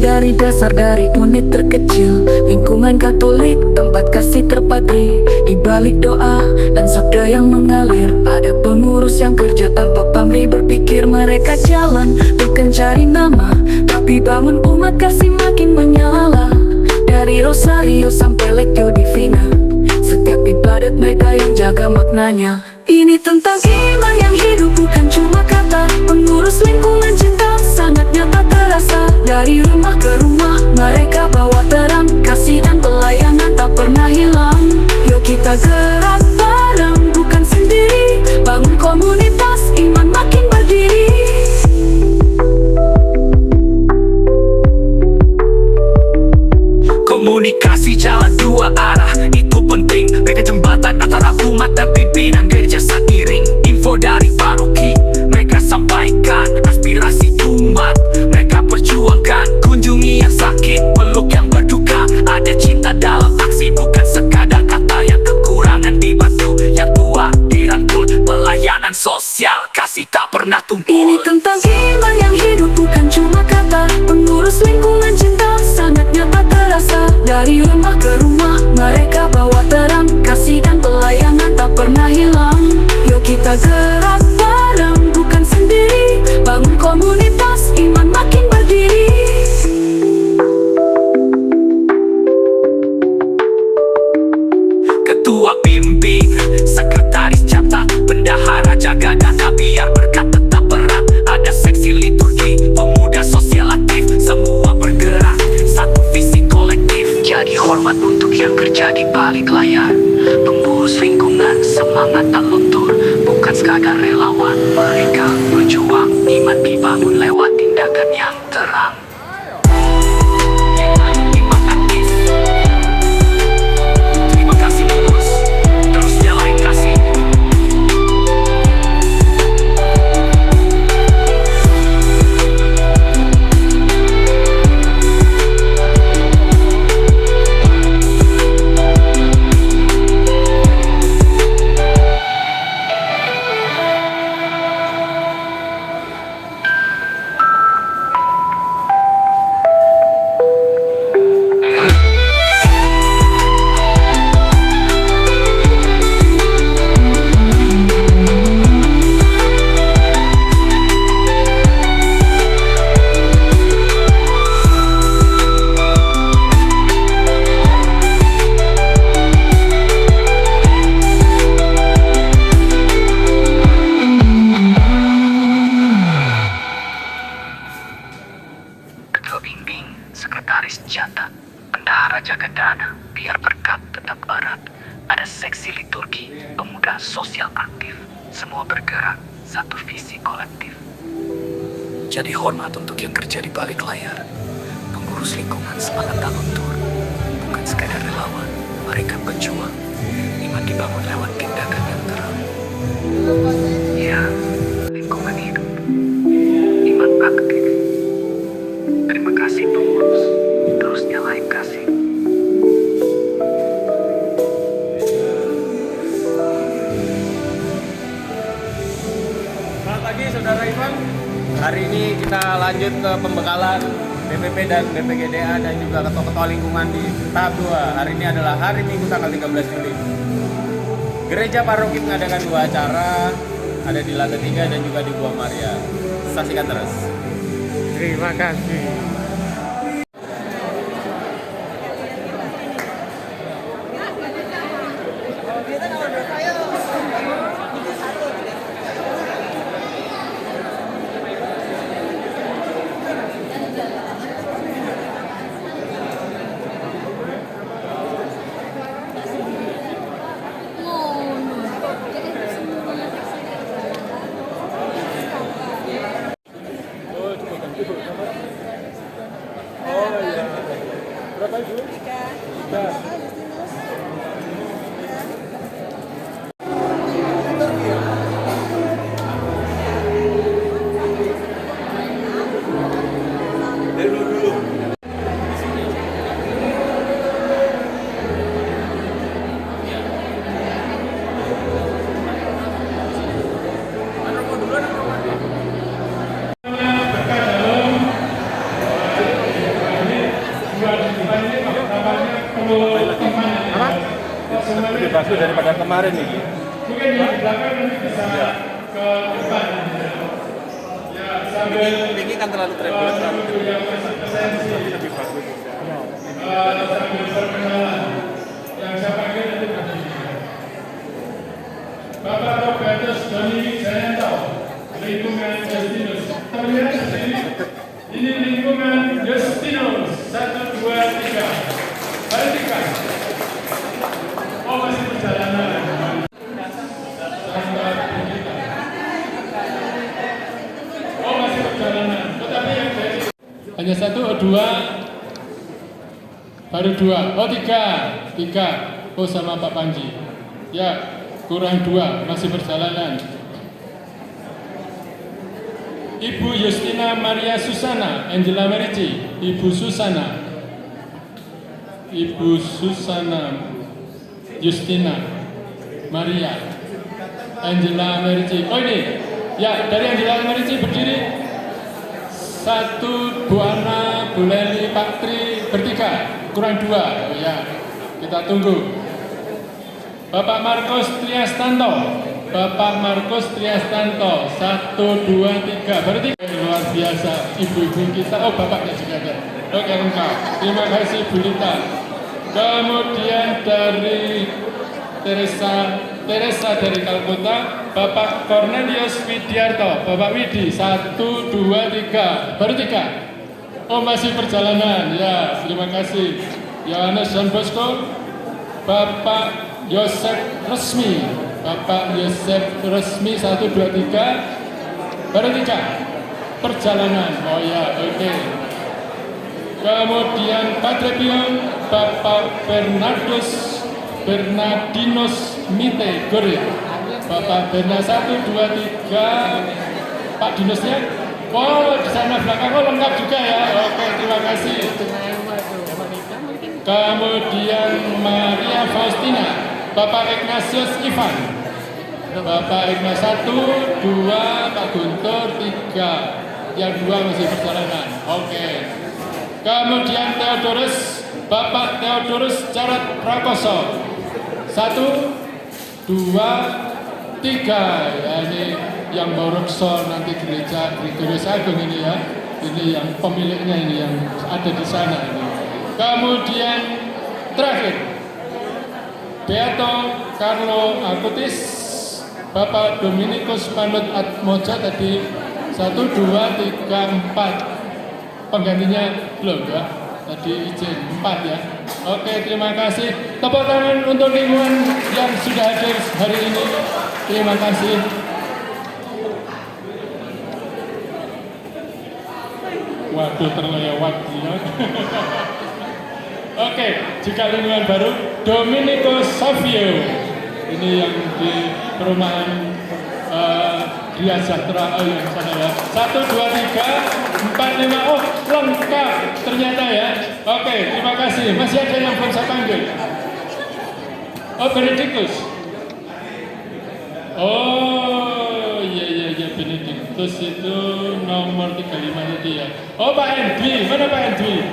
dari dasar, dari unit terkecil. Lingkungan Katolik, tempat kasih terpatri. Di balik doa dan sabda yang mengalir, ada pengurus yang kerja tanpa pamrih. Berpikir mereka jalan bukan cari nama, tapi bangun umat kasih makin menyala. Dari Rosario sampai Lectio Divina, setiap ibadat mereka yang jaga maknanya. Ini tentang iman yang hidup, bukan cuma kata. Pengurus lingkungan cinta sangat nyata terasa. Dari rumah ke rumah mereka bawa terang, kasih dan pelayanan tak pernah hilang. Yuk kita gerak bareng, bukan sendiri. Bangun komunitas, iman makin berdiri. Komunikasi jalan dua arah, itu penting. Beda jembatan antara umat dan pimpinan gereja seiring. Info dari paroki, mereka sampaikan. Aspirasi umat, mereka perjuangkan. Kunjungi yang sakit, peluk yang berduka. Ada cinta dalam aksi, bukan sekadar kata. Yang kekurangan dibantu, yang tua dirangkul. Pelayanan sosial, kasih tak pernah tumpul. Ini tentang iman yang hidup, bukan cuma kata. Pengurus lingkungan cinta sangat nyata terasa. Dari rumah ke rumah mereka bawa terang, kasih dan pelayanan tak pernah hilang. Yuk kita gerak bareng, bukan sendiri. Bangun komunitas, iman makin berdiri. Ketua bimbing, sekretaris catat, bendahara jaga dana biar berkat tetap berat. Ada seksi liturgi, pemuda sosial aktif, semua bergerak, satu visi kolektif. Jadi hormat untuk yang kerja di balik layar. Pengurus lingkungan semangat tak luntur, bukan sekadar relawan. Mereka berjuang, iman dibangun lewat tindakan yang terang. Iman aktif. Terima kasih pengurus, terus nyalain kasih. Ketua bimbing, sekretaris catat, bendahara jaga dana biar berkat tetap erat. Ada seksi liturgi, pemuda sosial aktif, semua bergerak, satu visi kolektif. Jadi hormat untuk yang kerja di balik layar. Pengurus lingkungan semangat tak luntur, bukan sekadar relawan. Mereka berjuang, iman dibangun lewat tindakan yang terang. Ya, lingkungan hidup, iman aktif. Terima kasih pengurus, terus nyalain kasih. Selamat pagi Saudara Ivan. Hari ini kita lanjut ke pembekalan BPP dan BPGDA dan juga ketua-ketua lingkungan di tahap 2. Hari ini adalah hari Minggu tanggal 13 Juli. Gereja Paroki mengadakan 2 acara, ada di lantai 3 dan juga di Buah Maria. Saksikan terus. Terima kasih. Berapa Ibu? 3. Lebih bagus daripada kemarin ini. Mungkin di belakang nanti bisa ke depan. Ya, sambil Ini kan terlalu travel, terlalu yang masih presensi. lebih bagus. Sambil perkenalan. Yang saya panggil nanti tadi. Bapak Robertus Doni Jayanto, lingkungan Justinus. Terlihat di sini. Ini lingkungan Justinus. 1, 2, 3. Perhatikan. Oh, masih perjalanan. Oh, masih perjalanan. Tetapi yang dari hanya 1, oh 2, baru 2, oh 3, oh sama Pak Panji. Ya, kurang 2, masih perjalanan. Ibu Justina Maria Susana, Angela Merici, Ibu Susana Justina Maria Angela Merici. Oh ini, ya dari Angela Merici berdiri. 1, Bu Ana, Bu Leli, Pak Tri, bertiga, kurang 2. Oh ya, kita tunggu. Bapak Markus Triastanto, 1, 2, 3, berarti luar biasa ibu-ibu kita. Oh bapaknya juga ada. Oke lengkap. Terima kasih Bu Lita. Kemudian dari Teresa dari Kalkuta, Bapak Cornelius Widiarto, Bapak Widi, 1, 2, 3, baru 3. Oh masih perjalanan, ya terima kasih. Yohanes Don Bosco, Bapak Yosef Resmi, 1, 2, 3, baru 3. Perjalanan, oh ya oke. Kemudian Padre Pio, Bapak Bernardinus Mite Gore, Bapak Berna 1, 2, 3, Pak Dinusnya, oh di sana belakang, oh lengkap juga ya, oke terima kasih. Kemudian Maria Faustina, Bapak Ignatius Ivan, Bapak Ignatius 1, 2, Pak Guntur 3, yang 2 masih perjalanan, oke. Kemudian Theodorus, Bapak Theodorus Jarot Prakoso, 1, 2, 3. Ya, ini yang Borokso nanti gereja Gregorius Agung ini ya. Ini yang pemiliknya ini yang ada di sana ini. Kemudian terakhir Beato Carlo Akutis, Bapak Dominikus Panut Atmoja tadi 1, 2, 3, 4. Penggantinya belum ya, tadi izin 4 ya. Oke terima kasih. Tepuk tangan untuk lingkungan yang sudah hadir hari ini. Terima kasih. Waduh terlewat ya. Oke, jika lingkungan baru Domenico Savio, ini yang di perumahan Gria Sejahtera yang sana ya. 1, 2, 3, 4, 5, oh lengkap ternyata ya. Oke, terima kasih. Masih ada yang belum saya panggil. Oh Benedictus. Oh iya Benedictus itu nomor 35 tadi ya. Oh Pak Endwi, mana Pak Endwi?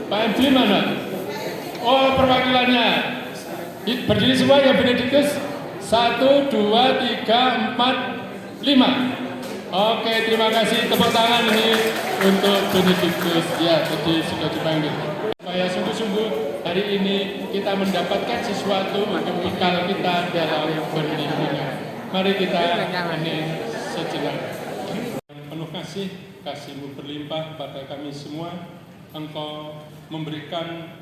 Pak Endwi mana? Oh perwakilannya. Berdiri semua ya Benedictus. 1, 2, 3, 4, 5. Oke, terima kasih. Tepuk tangan ini untuk Benedictus. Ya, tadi sudah dipanggil. Supaya sungguh-sungguh hari ini kita mendapatkan sesuatu untuk bekal kita dalam berlingkungan. Mari kita hening sejenak. Penuh kasih-Mu berlimpah pada kami semua. Engkau memberikan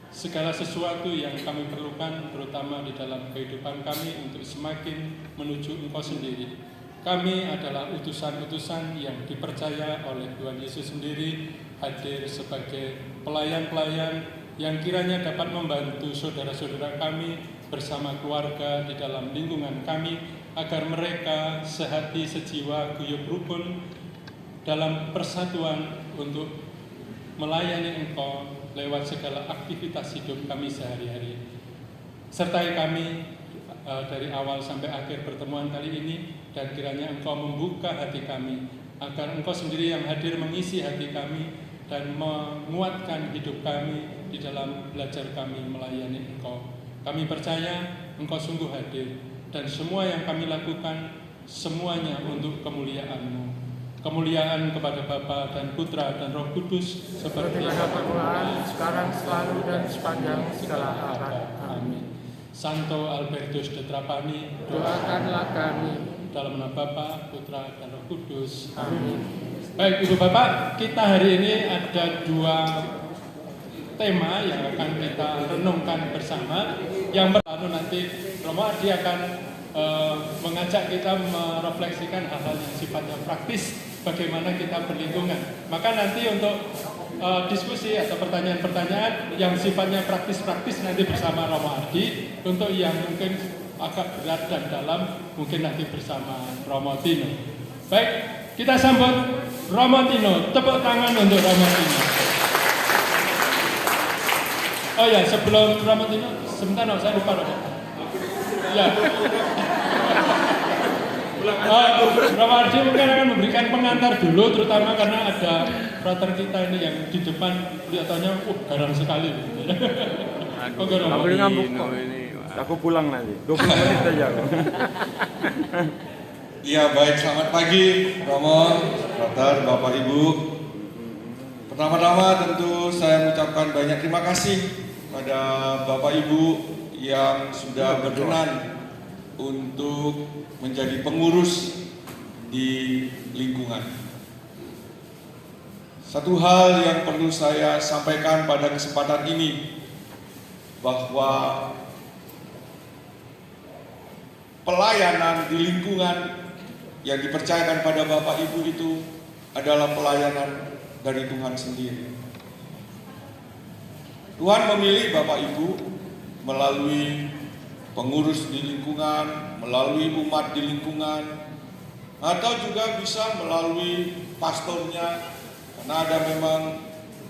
segala sesuatu yang kami perlukan, terutama di dalam kehidupan kami untuk semakin menuju Engkau sendiri. Kami adalah utusan-utusan yang dipercaya oleh Tuhan Yesus sendiri, hadir sebagai pelayan-pelayan yang kiranya dapat membantu saudara-saudara kami bersama keluarga di dalam lingkungan kami, agar mereka sehati, sejiwa, guyup rukun dalam persatuan untuk melayani Engkau lewat segala aktivitas hidup kami sehari-hari. Sertai kami dari awal sampai akhir pertemuan kali ini, dan kiranya Engkau membuka hati kami, agar Engkau sendiri yang hadir mengisi hati kami, dan menguatkan hidup kami di dalam belajar kami melayani Engkau. Kami percaya Engkau sungguh hadir, dan semua yang kami lakukan semuanya untuk kemuliaan-Mu. Kemuliaan kepada Bapa dan Putra dan Roh Kudus seperti pada permulaan, sekarang, selalu, dan sepanjang segala abad. Amin. Santo Albertus de Trapani, Doakanlah kami. dalam nama Bapa, Putra, dan Roh Kudus. Amin. Baik Ibu Bapak, kita hari ini ada 2 tema yang akan kita renungkan bersama. Yang pertama nanti Romo Ardi akan mengajak kita merefleksikan hal-hal yang sifatnya praktis, bagaimana kita berlingkungan. Maka nanti untuk diskusi atau pertanyaan-pertanyaan yang sifatnya praktis-praktis nanti bersama Romo Ardi. Untuk yang mungkin agak berat dan dalam mungkin nanti bersama Romo Tino. Baik, kita sambut Romo Tino. Tepuk tangan untuk Romo Tino. Oh ya, sebelum Romo Tino, sebentar saya lupa Romo. Ya. Romo Ardi mungkin akan memberikan pengantar dulu, terutama karena ada frater kita ini yang di depan kelihatannya garang sekali. Aku pulang nanti, 20 menit aja. Iya baik, selamat pagi Romo, frater, Bapak Ibu. Pertama-tama tentu saya mengucapkan banyak terima kasih pada Bapak Ibu yang sudah berkenan untuk menjadi pengurus di lingkungan. Satu hal yang perlu saya sampaikan pada kesempatan ini, bahwa pelayanan di lingkungan yang dipercayakan pada Bapak Ibu itu adalah pelayanan dari Tuhan sendiri. Tuhan memilih Bapak Ibu melalui pengurus di lingkungan, melalui umat di lingkungan, atau juga bisa melalui pastornya, karena ada memang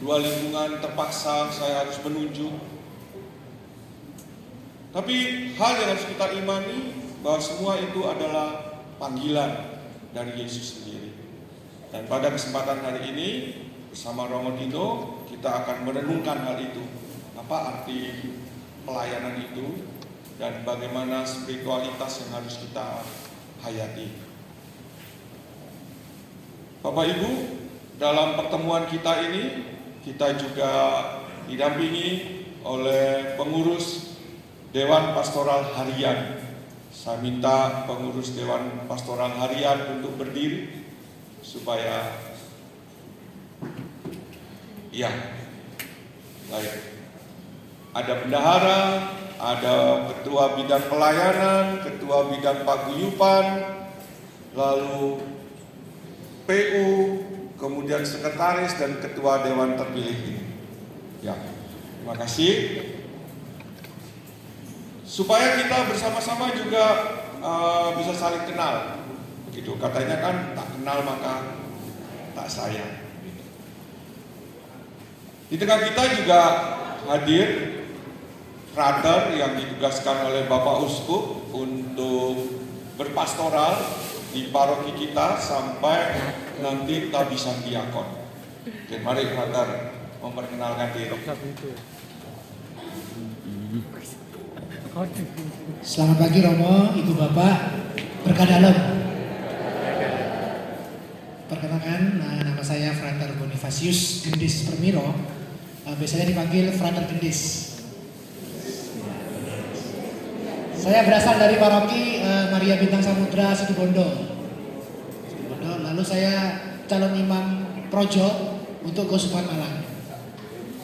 2 lingkungan terpaksa saya harus menunjuk. Tapi hal yang harus kita imani bahwa semua itu adalah panggilan dari Yesus sendiri. Dan pada kesempatan hari ini bersama Romo Tino kita akan merenungkan hal itu. Apa arti pelayanan itu dan bagaimana spiritualitas yang harus kita hayati. Bapak Ibu, dalam pertemuan kita ini kita juga didampingi oleh pengurus Dewan Pastoral Harian. Saya minta pengurus Dewan Pastoral Harian untuk berdiri supaya ya, baik. Ada bendahara, ada ketua bidang pelayanan, ketua bidang paguyuban, lalu PU, kemudian sekretaris dan ketua dewan terpilih ini. Ya, terima kasih. Supaya kita bersama-sama juga bisa saling kenal. Begitu katanya kan, tak kenal maka tak sayang. Di tengah kita juga hadir frater yang ditugaskan oleh Bapak Uskup untuk berpastoral di paroki kita sampai nanti tabisan diakon. Oke, mari frater memperkenalkan diri. Selamat pagi Romo, Ibu Bapak, berkah dalam. Perkenalkan, nama saya Frater Bonifasius Gendis Permiro, biasanya dipanggil Frater Gendis. Saya berasal dari paroki Maria Bintang Samudra Situbondo. Lalu saya calon imam projo untuk Kausupan Malang.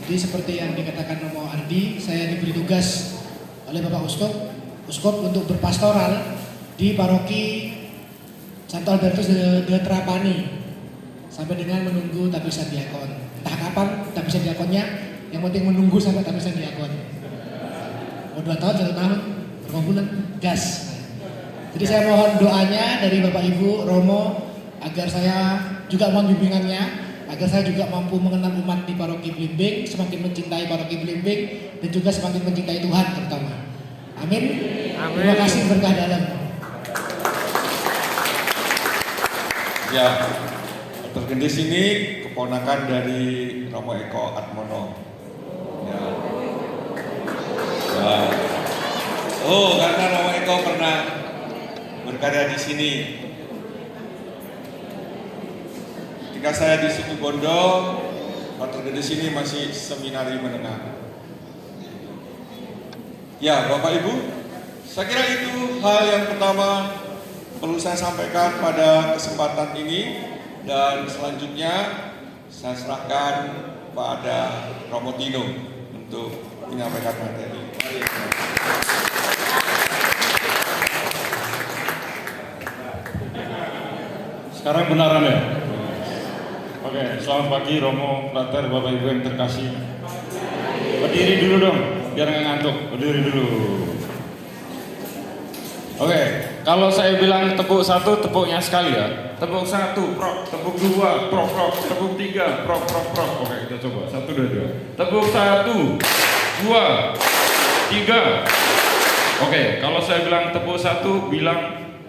Jadi seperti yang dikatakan Romo Ardi, saya diberi tugas oleh Bapak Uskup untuk berpastoral di paroki Santo Albertus de Trapani sampai dengan menunggu tabisan diakon. Entah kapan tabisan diakonnya, yang penting menunggu sampai tabisan diakon. Mau 2 tahun, 1 tahun, berapa bulan, gas. Jadi saya mohon doanya dari Bapak Ibu Romo agar saya juga mohon bimbingannya, agar saya juga mampu mengenal umat di paroki Blimbing, semakin mencintai paroki Blimbing dan juga semakin mencintai Tuhan terutama. Amin. Amin. Terima kasih, berkah dalam. Ya, Dr. Gendis ini keponakan dari Romo Eko Atmono. Ya. Ya. Oh, karena Romo Eko pernah berkarya di sini. Ketika saya di Situ Bondo, waktu di sini masih seminari menengah. Ya, Bapak Ibu, saya kira itu hal yang pertama perlu saya sampaikan pada kesempatan ini, dan selanjutnya saya serahkan pada Romo Tino untuk menyampaikan materi. Sekarang benaran ya? Oke, selamat pagi Romo, Frater, Bapak Ibu yang terkasih. Berdiri dulu dong, biar nggak ngantuk. Berdiri dulu. Oke, kalau saya bilang tepuk satu, tepuknya sekali ya. Tepuk satu, prok. Tepuk dua, prok, prok. Tepuk tiga, prok, prok, prok. Oke, kita coba. Satu, dua. Tepuk satu, dua, tiga. Oke, kalau saya bilang tepuk satu, bilang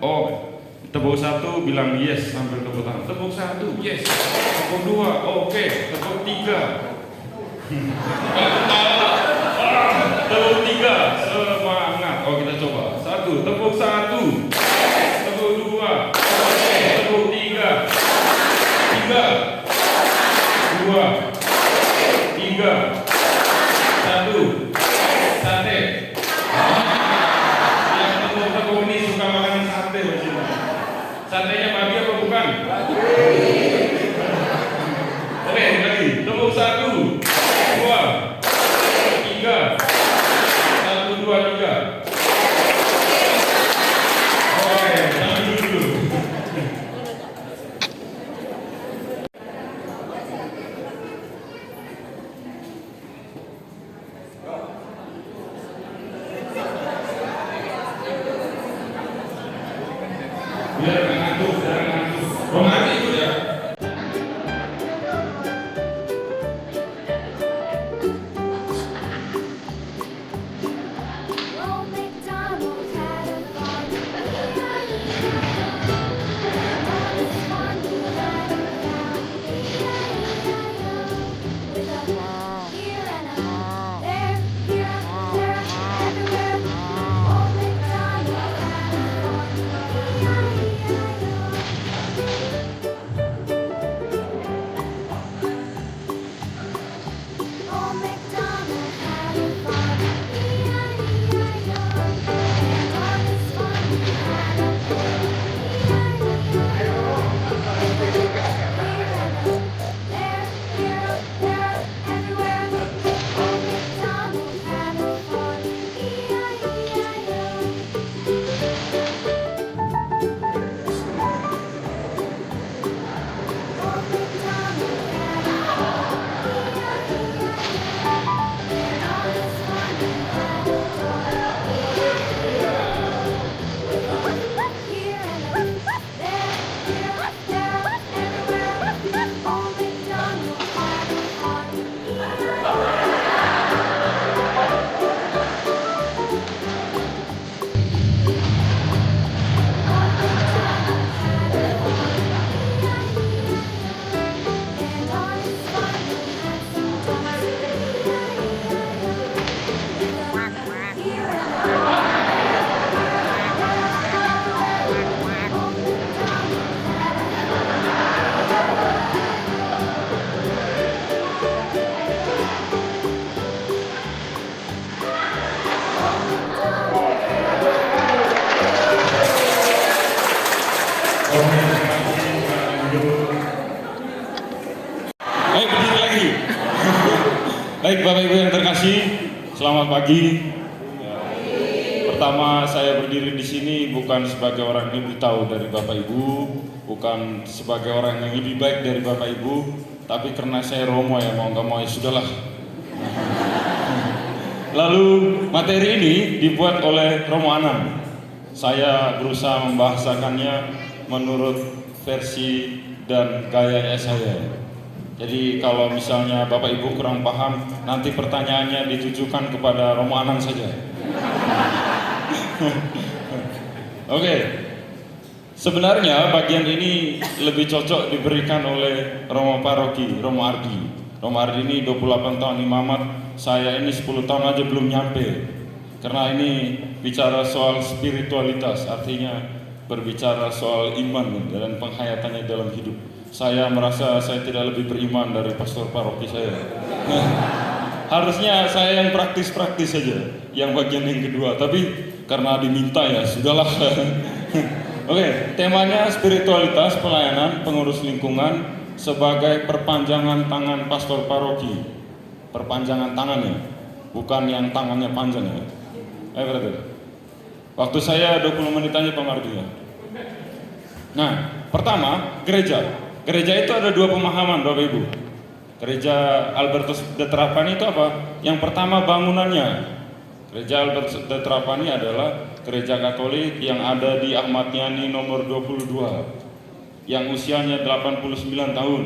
oh. Tepuk satu, bilang yes sambil tepuk tangan. Tepuk satu, yes. Tepuk dua, oke. Tepuk tiga. Tepuk tiga, semangat. Oh, kita coba. Satu, tepuk satu. Tepuk dua, oke. Tepuk tiga. Tiga. Dua. Tiga. Satu. Sate. Yang tepuk-tepuk ini suka makan sate masih. Satenya babi apa bukan? Oke, lagi. Tepuk satu, dua, tiga. Satu, dua, tiga. Oke, sambil dulu. Biar nggak ngantuk, biar nggak ngantuk. Romantis itu ya. Old MacDonald had a farm. On his farm he had a cow. With a here and a there, everywhere. Old MacDonald had a farm. Old MacDonald had a farm, E-I-E-I-O. And on his farm he had a pig, E-I-E-I-O. Here and there, everywhere. Old MacDonald had a farm, E-I-E-I-O. Old MacDonald had a farm, E-I-E-I-O. And on his farm he had a dog, E-I-E-I-O. Here and there, everywhere. Old MacDonald had a farm, E-I-E-I-O. And on his farm he had some ducks, E-I-E-I-O. Here and Baik, berdiri lagi. Baik, Bapak Ibu yang terkasih, selamat pagi. Pertama, saya berdiri di sini bukan sebagai orang yang lebih tahu dari Bapak Ibu, bukan sebagai orang yang lebih baik dari Bapak Ibu, tapi karena saya Romo ya, mau nggak mau ya sudahlah. Lalu materi ini dibuat oleh Romo Anam. Saya berusaha membahasakannya menurut versi dan gaya saya. Jadi kalau misalnya Bapak Ibu kurang paham, nanti pertanyaannya ditujukan kepada Romo Anam saja. Oke. Sebenarnya bagian ini lebih cocok diberikan oleh Romo Paroki, Romo Ardi. Romo Ardi ini 28 tahun imamat, saya ini 10 tahun aja belum nyampe. Karena ini bicara soal spiritualitas, artinya berbicara soal iman dan penghayatannya dalam hidup. Saya merasa saya tidak lebih beriman dari pastor paroki saya. Harusnya saya yang praktis-praktis saja, yang bagian yang kedua. Tapi karena diminta ya sudahlah. Oke, temanya spiritualitas, pelayanan, pengurus lingkungan sebagai perpanjangan tangan pastor paroki. Perpanjangan tangannya, bukan yang tangannya panjang ya. Berarti. Waktu saya 20 menit aja Pak Mardi ya. Nah, pertama, gereja. Gereja itu ada dua pemahaman Bapak Ibu. Gereja Albertus de Trapani itu apa? Yang pertama bangunannya. Gereja Albertus de Trapani adalah gereja Katolik yang ada di Ahmad Yani nomor 22 yang usianya 89 tahun.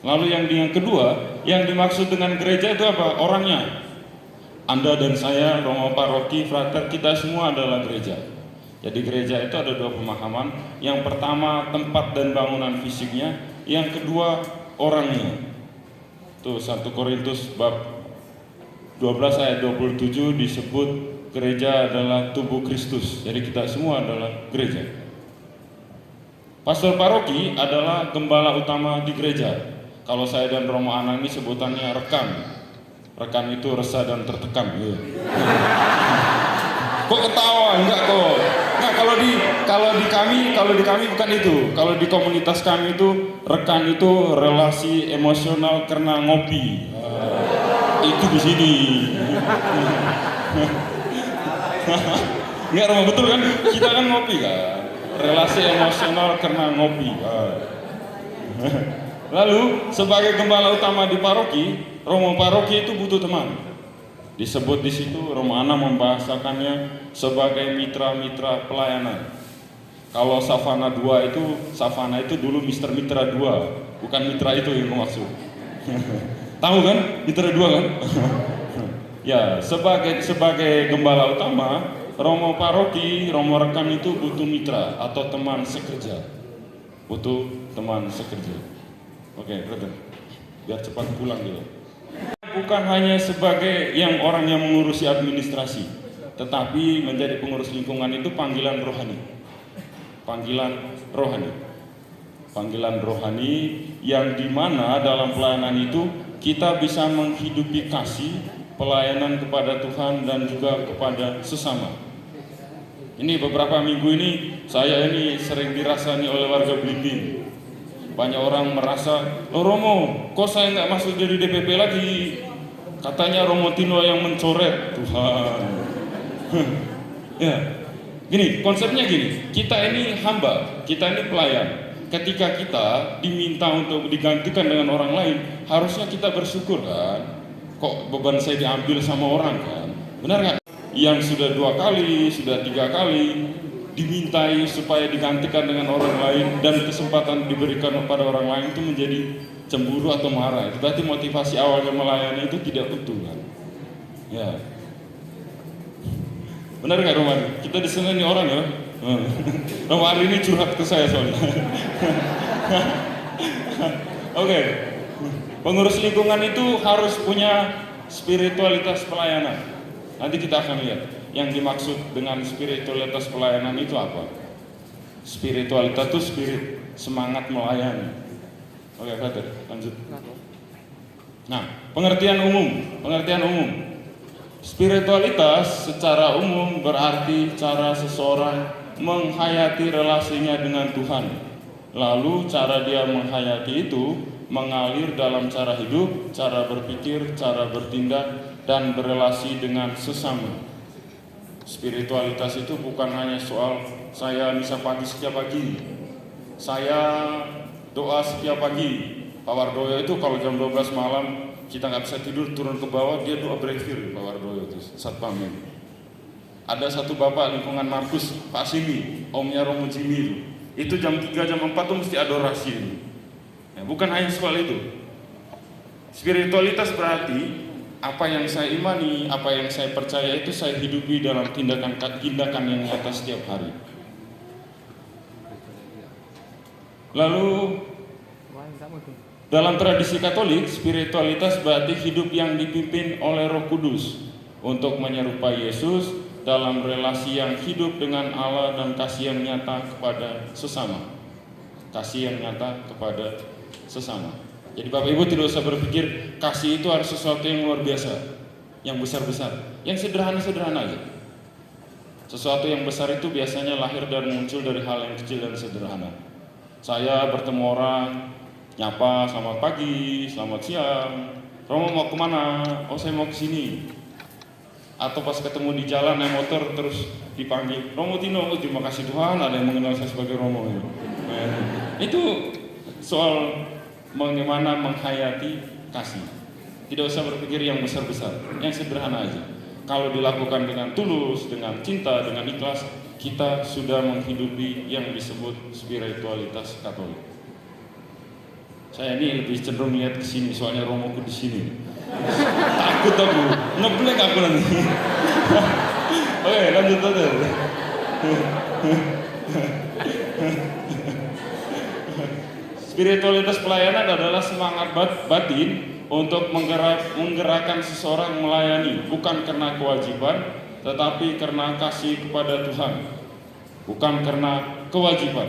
Lalu yang kedua, yang dimaksud dengan gereja itu apa? Orangnya. Anda dan saya, Romo Paroki, frater, kita semua adalah gereja. Jadi gereja itu ada dua pemahaman. Yang pertama tempat dan bangunan fisiknya, yang kedua orangnya. Tuh 1 Korintus bab 12 ayat 27 disebut gereja adalah tubuh Kristus. Jadi kita semua adalah gereja. Pastor paroki adalah gembala utama di gereja. Kalau saya dan Romo Anang ini sebutannya rekan. Rekan itu resah dan tertekan. Ya. Kok ketawa? Enggak kok. Nah, kalau di kami bukan itu. Kalau di komunitas kami itu rekan itu relasi emosional karena ngopi. Itu di sini. Enggak Romo, betul kan? Kita kan ngopi kan. Relasi emosional karena ngopi. Lalu sebagai gembala utama di paroki, Romo paroki itu butuh teman. Disebut di situ, Romo Ana membahasakannya sebagai mitra-mitra pelayanan. Kalau Savana 2 itu, Savana itu dulu Mister Mitra 2, bukan mitra itu yang maksud. Tahu kan? Mitra 2 kan? Ya, sebagai gembala utama, Romo paroki, Romo rekan itu butuh mitra atau teman sekerja. Butuh teman sekerja. Oke, brother. Biar cepat pulang gitu. Bukan hanya sebagai orang yang mengurusi administrasi, tetapi menjadi pengurus lingkungan itu panggilan rohani. Panggilan rohani. Panggilan rohani yang dimana dalam pelayanan itu kita bisa menghidupi kasih, pelayanan kepada Tuhan dan juga kepada sesama. Ini beberapa minggu ini saya ini sering dirasani oleh warga Blimbing. Banyak orang merasa, oh Romo, kok saya nggak masuk jadi DPP lagi? Katanya Romo Tino yang mencoret Tuhan. Ya, gini konsepnya gini. Kita ini hamba, kita ini pelayan. Ketika kita diminta untuk digantikan dengan orang lain, harusnya kita bersyukur kan? Kok beban saya diambil sama orang kan? Benar nggak? Yang sudah 2 kali, sudah 3 kali dimintai supaya digantikan dengan orang lain dan kesempatan diberikan kepada orang lain itu menjadi cemburu atau marah. Itu berarti motivasi awalnya melayani itu tidak utuh kan? Ya. Benar nggak Roman? Kita disenangi orang ya. Roman hari ini curhat ke saya soalnya. Oke. Pengurus lingkungan itu harus punya spiritualitas pelayanan. Nanti kita akan lihat. Yang dimaksud dengan spiritualitas pelayanan itu apa? Spiritualitas itu spirit, semangat melayani. Oke, brother, lanjut. Nah, pengertian umum. Spiritualitas secara umum berarti cara seseorang menghayati relasinya dengan Tuhan. Lalu cara dia menghayati itu mengalir dalam cara hidup, cara berpikir, cara bertindak, dan berelasi dengan sesama. Spiritualitas itu bukan hanya soal saya misa pagi setiap pagi, saya doa setiap pagi. Pak Wardoyo itu kalau jam 12 malam kita nggak bisa tidur, turun ke bawah, dia doa berakhir. Pak Wardoyo itu satpamnya. Ada satu bapak lingkungan Markus, Pak Simi, omnya Romo Jimmy itu jam 3, jam 4 tuh mesti adorasi. Ya, bukan hanya soal itu. Spiritualitas berarti apa yang saya imani, apa yang saya percaya itu saya hidupi dalam tindakan yang nyata setiap hari. Lalu dalam tradisi Katolik, spiritualitas berarti hidup yang dipimpin oleh Roh Kudus untuk menyerupai Yesus dalam relasi yang hidup dengan Allah dan kasih yang nyata kepada sesama. Kasih yang nyata kepada sesama. Jadi Bapak Ibu tidak usah berpikir kasih itu harus sesuatu yang luar biasa, yang besar-besar, yang sederhana-sederhana aja. Sesuatu yang besar itu biasanya lahir dan muncul dari hal yang kecil dan sederhana. Saya bertemu orang, nyapa, selamat pagi, selamat siang, Romo mau kemana? Oh saya mau ke sini. Atau pas ketemu di jalan naik motor terus dipanggil Romo Tino, oh, terima kasih Tuhan ada yang mengenal saya sebagai Romo. Itu soal bagaimana menghayati kasih. Tidak usah berpikir yang besar-besar, yang sederhana aja. Kalau dilakukan dengan tulus, dengan cinta, dengan ikhlas, kita sudah menghidupi yang disebut spiritualitas Katolik. Saya ini lebih cenderung lihat ke sini, soalnya Romoku di sini. Takut aku, ngeblank aku nanti. Oke, lanjut aja. Spiritualitas pelayanan adalah semangat batin untuk menggerakkan seseorang melayani, bukan karena kewajiban, tetapi karena kasih kepada Tuhan. Bukan karena kewajiban.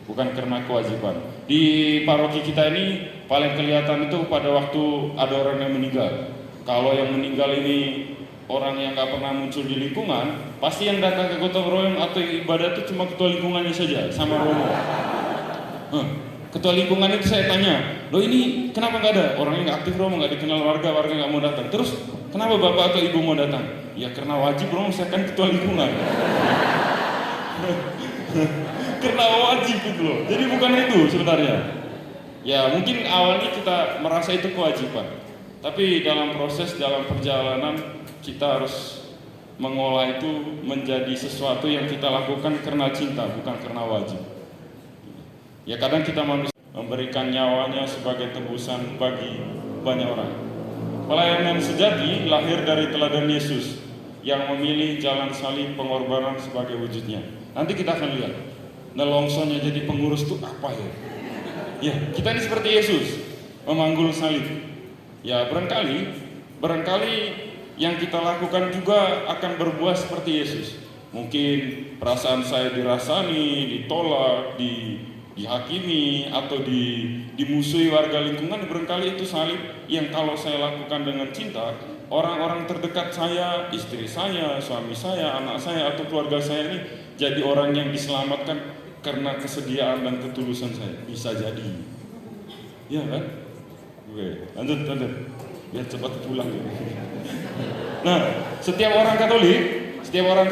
Bukan karena kewajiban. Di paroki kita ini paling kelihatan itu pada waktu ada orang yang meninggal. Kalau yang meninggal ini orang yang gak pernah muncul di lingkungan, pasti yang datang ke gotong royong atau ibadah itu cuma ketua lingkungannya saja, sama Romo. Ketua lingkungan itu saya tanya, loh ini kenapa nggak ada? Orangnya nggak aktif Romo, nggak dikenal warga nggak mau datang. Terus kenapa bapak atau ibu mau datang? Ya karena wajib Romo, saya kan ketua lingkungan. Karena wajib gitu loh. Jadi bukan itu sebenarnya. Ya mungkin awalnya kita merasa itu kewajiban, tapi dalam proses, dalam perjalanan kita harus mengolah itu menjadi sesuatu yang kita lakukan karena cinta, bukan karena wajib. Ya kadang kita manusia memberikan nyawanya sebagai tebusan bagi banyak orang. Pelayanan sejati lahir dari teladan Yesus yang memilih jalan salib pengorbanan sebagai wujudnya. Nanti kita akan lihat nelongsonya jadi pengurus itu apa ya? Ya kita ini seperti Yesus memanggul salib. Ya barangkali yang kita lakukan juga akan berbuah seperti Yesus. Mungkin perasaan saya dirasani, ditolak, dihakimi atau dimusuhi warga lingkungan, barangkali itu salib yang kalau saya lakukan dengan cinta, orang-orang terdekat saya, istri saya, suami saya, anak saya atau keluarga saya ini jadi orang yang diselamatkan karena kesediaan dan ketulusan saya. Bisa jadi. Iya kan? Oke, lanjut. Biar cepat pulang. Nah, setiap orang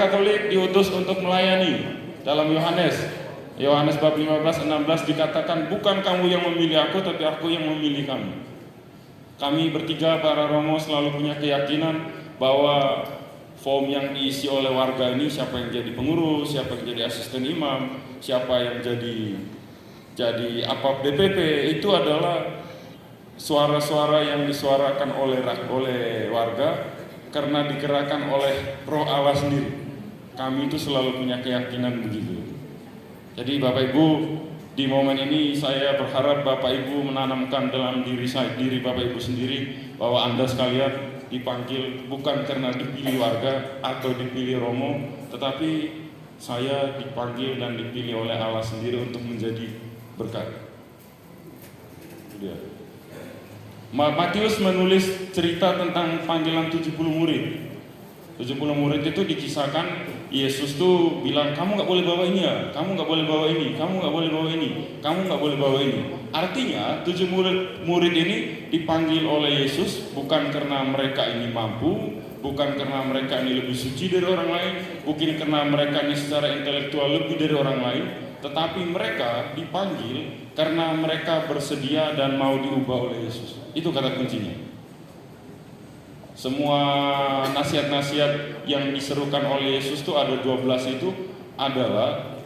Katolik diutus untuk melayani. Dalam Yohanes bab 15-16 dikatakan, bukan kamu yang memilih aku, tapi aku yang memilih kamu. Kami bertiga para Romo selalu punya keyakinan bahwa form yang diisi oleh warga ini, siapa yang jadi pengurus, siapa yang jadi asisten imam, siapa yang jadi apa DPP, itu adalah suara-suara yang disuarakan oleh warga karena digerakkan oleh Roh Allah sendiri. Kami itu selalu punya keyakinan begitu. Jadi Bapak Ibu, di momen ini saya berharap Bapak Ibu menanamkan dalam diri Bapak Ibu sendiri bahwa Anda sekalian dipanggil bukan karena dipilih warga atau dipilih Romo, tetapi saya dipanggil dan dipilih oleh Allah sendiri untuk menjadi berkat. Matius menulis cerita tentang panggilan 70 murid. 70 murid itu dikisahkan Yesus tuh bilang, kamu nggak boleh bawa ini ya, kamu nggak boleh bawa ini, kamu nggak boleh bawa ini, kamu nggak boleh bawa ini. Artinya 7 murid ini dipanggil oleh Yesus bukan karena mereka ini mampu, bukan karena mereka ini lebih suci dari orang lain, bukan karena mereka ini secara intelektual lebih dari orang lain, tetapi mereka dipanggil karena mereka bersedia dan mau diubah oleh Yesus. Itu kata kuncinya. Semua nasihat-nasihat yang diserukan oleh Yesus itu ada 12 itu adalah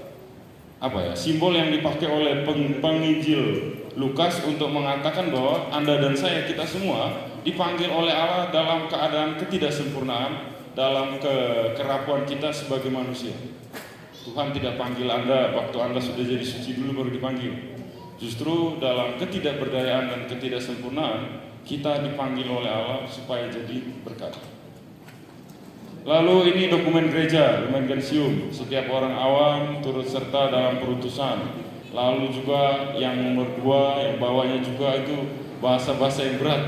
simbol yang dipakai oleh penginjil Lukas untuk mengatakan bahwa Anda dan saya, kita semua dipanggil oleh Allah dalam keadaan ketidaksempurnaan, dalam kerapuan kita sebagai manusia. Tuhan tidak panggil Anda waktu Anda sudah jadi suci dulu baru dipanggil. Justru dalam ketidakberdayaan dan ketidaksempurnaan kita dipanggil oleh Allah supaya jadi berkat. Lalu ini dokumen gereja, Lumen Gentium. Setiap orang awam turut serta dalam perutusan. Lalu juga yang nomor 2 yang bawahnya juga itu bahasa-bahasa yang berat.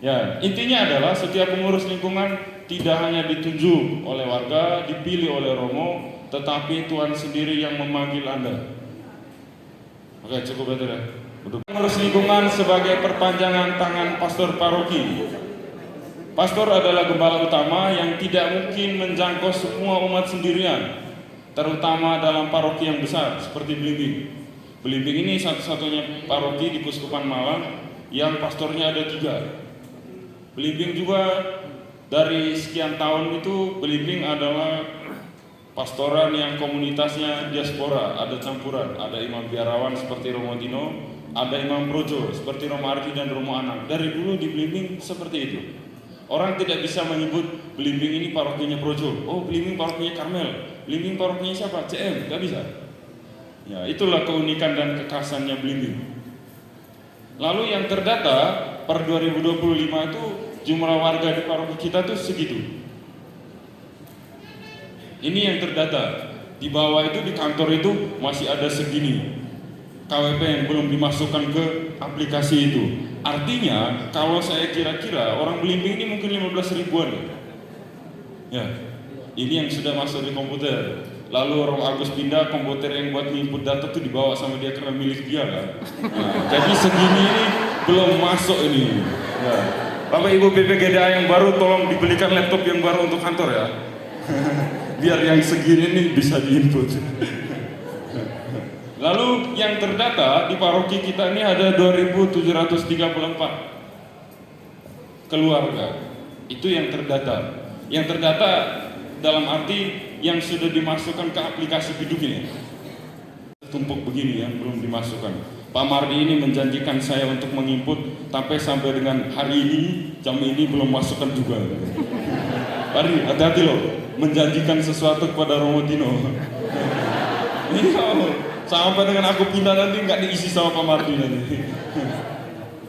Ya, intinya adalah setiap pengurus lingkungan tidak hanya ditunjuk oleh warga, dipilih oleh Romo, tetapi Tuhan sendiri yang memanggil Anda. Oke, cukup betul ya. Pengurus lingkungan sebagai perpanjangan tangan pastor paroki. Pastor adalah gembala utama yang tidak mungkin menjangkau semua umat sendirian, terutama dalam paroki yang besar seperti Belimbing. Belimbing ini satu-satunya paroki di Keuskupan Malang yang pastornya ada 3. Belimbing juga dari sekian tahun itu Belimbing adalah pastoran yang komunitasnya diaspora, ada campuran, ada imam biarawan seperti Romo Dino, ada imam projo seperti Romo Arki dan Romo Anang. Dari dulu di Belimbing seperti itu. Orang tidak bisa menyebut Belimbing ini parokinya projo. Oh, Belimbing parokinya Karmel. Belimbing parokinya siapa? CM, nggak bisa. Ya, itulah keunikan dan kekhasannya Belimbing. Lalu yang terdata per 2025 itu jumlah warga di paroki kita tuh segitu. Ini yang terdata. Di bawah itu di kantor itu masih ada segini KWP yang belum dimasukkan ke aplikasi itu. Artinya kalau saya kira-kira orang Belimbing ini mungkin 15 ribuan. Ya, ini yang sudah masuk di komputer. Lalu orang Agus pindah, komputer yang buat input data itu dibawa sama dia karena milik dia kan. Nah, jadi segini ini belum masuk ini. Ya. Bapak Ibu BPGDA yang baru tolong dibelikan laptop yang baru untuk kantor ya. Biar yang segini nih bisa diinput. Lalu yang terdata di paroki kita ini ada 2.734 keluarga. Itu yang terdata. Yang terdata dalam arti yang sudah dimasukkan ke aplikasi hidup ini. Tumpuk begini yang belum dimasukkan. Pak Mardi ini menjanjikan saya untuk menginput, tapi sampai dengan hari ini jam ini belum masukkan juga. Mari hati-hati loh, menjanjikan sesuatu kepada Romo Dino. Sampai dengan aku pindah nanti nggak diisi sama Pak Mardi nanti.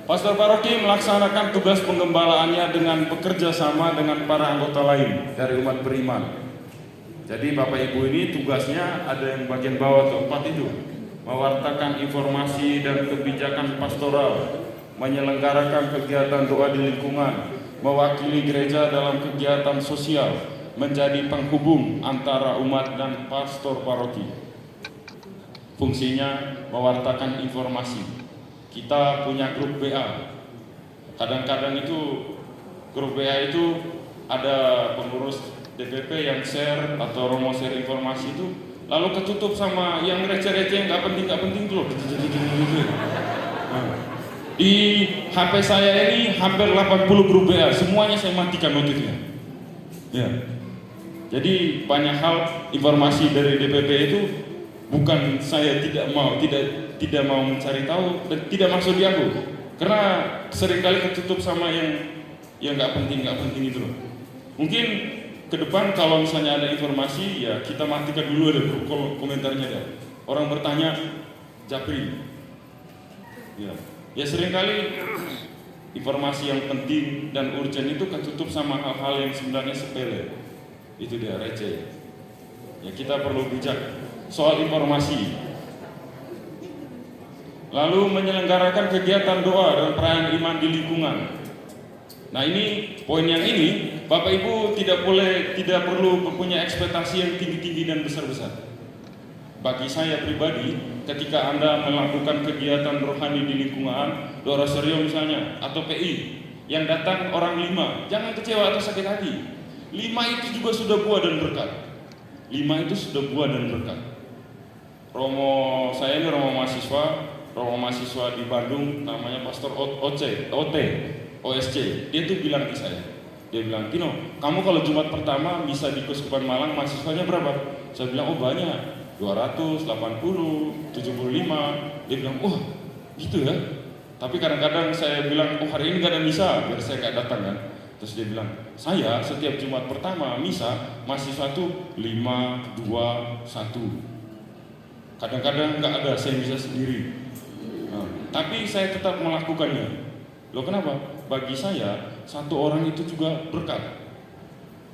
Pastor paroki melaksanakan tugas penggembalaannya dengan bekerja sama dengan para anggota lain dari umat beriman. Jadi Bapak Ibu ini tugasnya ada yang bagian bawah keempat itu, mewartakan informasi dan kebijakan pastoral, menyelenggarakan kegiatan doa di lingkungan, mewakili gereja dalam kegiatan sosial, menjadi penghubung antara umat dan pastor paroki. Fungsinya mewartakan informasi. Kita punya grup WA. Kadang-kadang itu grup WA itu ada pengurus DPP yang share atau Romo share informasi itu, lalu ketutup sama yang receh-receh yang nggak penting tuh. Di HP saya ini hampir 80 grup WA, semuanya saya matikan notifnya. Ya. Jadi banyak hal informasi dari DPP itu bukan saya tidak mau mencari tahu dan tidak masuk di aku, karena seringkali ketutup sama yang nggak penting itu loh. Mungkin ke depan kalau misalnya ada informasi ya kita matikan dulu ada komentarnya ya. Orang bertanya Japri, ya seringkali informasi yang penting dan urgent itu ketutup sama hal-hal yang sebenarnya sepele, itu dia receh. Ya kita perlu bijak soal informasi. Lalu menyelenggarakan kegiatan doa dan perayaan iman di lingkungan. Nah ini poin yang ini Bapak Ibu tidak perlu mempunyai ekspektasi yang tinggi-tinggi dan besar-besar. Bagi saya pribadi, ketika Anda melakukan kegiatan rohani di lingkungan, doa rosario misalnya, atau PI, yang datang orang 5, jangan kecewa atau sakit hati. 5 itu juga sudah buah dan berkat. 5 itu sudah buah dan berkat. Saya ini Romo mahasiswa di Bandung, namanya Pastor OSC. Dia tuh bilang ke saya, dia bilang, Tino, kamu kalau Jumat pertama bisa di Keuskupan Malang mahasiswanya berapa? Saya bilang, oh banyak, 200, 80, 75. Dia bilang, oh gitu ya. Tapi kadang-kadang saya bilang, oh hari ini gak ada misa, biar saya gak datang kan. Terus dia bilang, saya setiap Jumat pertama misa mahasiswa tuh 5, 2, 1. Kadang-kadang nggak ada, saya bisa sendiri. Nah, tapi saya tetap melakukannya. Loh kenapa? Bagi saya, 1 orang itu juga berkat.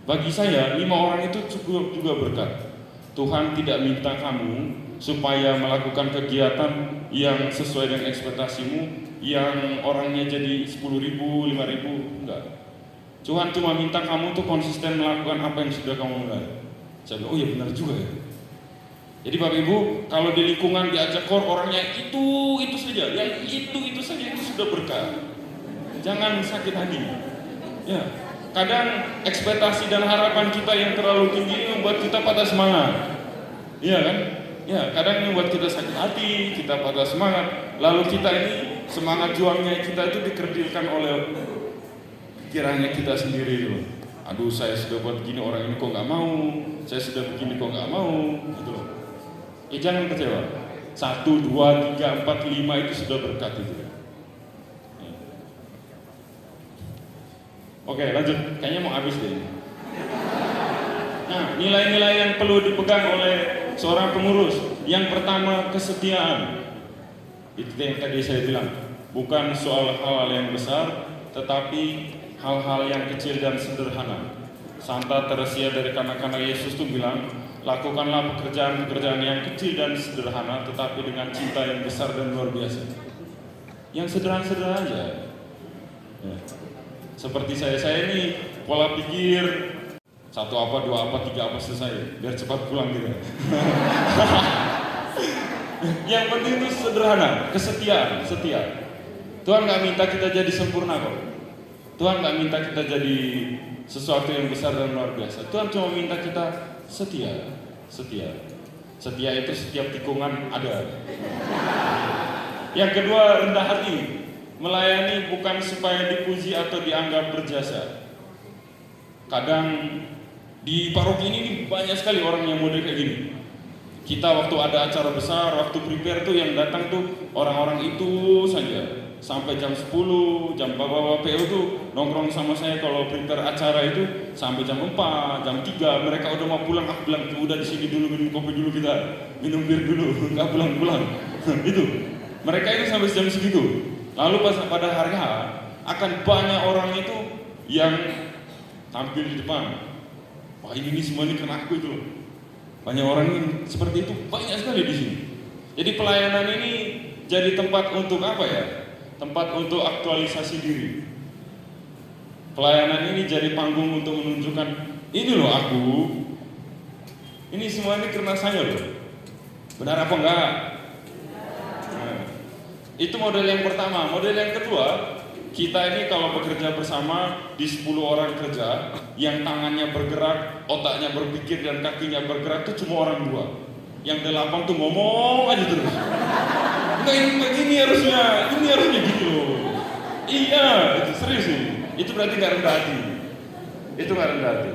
Bagi saya, 5 orang itu juga berkat. Tuhan tidak minta kamu supaya melakukan kegiatan yang sesuai dengan ekspektasimu, yang orangnya jadi 10.000, 5.000, enggak. Tuhan cuma minta kamu tuh konsisten melakukan apa yang sudah kamu mulai. Saya bilang, oh iya benar juga ya. Jadi Bapak Ibu, kalau di lingkungan diajak orangnya itu saja, yang itu saja itu sudah berkat. Jangan sakit hati. Ya, kadang ekspektasi dan harapan kita yang terlalu tinggi membuat kita patah semangat. Iya kan? Ya, kadang membuat kita sakit hati, kita patah semangat. Lalu kita ini semangat juangnya kita itu dikerdilkan oleh pikirannya kita sendiri loh. Aduh, saya sudah buat gini, orang ini kok nggak mau. Saya sudah begini kok nggak mau, gitu loh. Jangan kecewa. 1, 2, 3, 4, 5 itu sudah berkat itu. Oke, lanjut. Kayaknya mau habis deh. Nah, nilai-nilai yang perlu dipegang oleh seorang pengurus. Yang pertama, kesetiaan. Itu yang tadi saya bilang. Bukan soal hal-hal yang besar, tetapi hal-hal yang kecil dan sederhana. Santa Teresia dari kanak-kanak Yesus itu bilang, lakukanlah pekerjaan-pekerjaan yang kecil dan sederhana, tetapi dengan cinta yang besar dan luar biasa. Yang sederhana-sederhana aja. Ya. Seperti saya ini pola pikir 1 apa, 2 apa, 3 apa selesai, biar cepat pulang gitu. Yang penting itu sederhana, kesetiaan, setia. Tuhan nggak minta kita jadi sempurna kok. Tuhan nggak minta kita jadi sesuatu yang besar dan luar biasa. Tuhan cuma minta kita setia. Setia itu setiap tikungan ada. Yang kedua, rendah hati. Melayani bukan supaya dipuji atau dianggap berjasa. Kadang di paroki ini banyak sekali orang yang model kayak gini. Kita waktu ada acara besar, waktu prepare tuh yang datang tuh orang-orang itu saja. Sampai jam 10, jam bawa-bawa PO tuh nongkrong sama saya kalau prepare acara itu sampai jam 4, jam 3. Mereka udah mau pulang, aku bilang udah di sini dulu minum kopi dulu kita, minum bir dulu, nggak pulang-pulang. Itu. Mereka itu sampai jam segitu. Lalu pada hari H akan banyak orang itu yang tampil di depan. Wah ini semua ini kena aku itu loh. Banyak orang yang seperti itu banyak sekali di sini. Jadi pelayanan ini jadi tempat untuk apa ya? Tempat untuk aktualisasi diri. Pelayanan ini jadi panggung untuk menunjukkan ini loh aku. Ini semua ini karena saya loh. Benar apa enggak? Itu model yang pertama. Model yang kedua, kita ini kalau bekerja bersama di 10 orang kerja, yang tangannya bergerak, otaknya berpikir dan kakinya bergerak itu cuma orang 2. Yang 8 tuh ngomong aja terus. Enggak ini harusnya gini loh. Iya, itu serius ini. Itu berarti nggak rendah hati. Itu nggak rendah hati.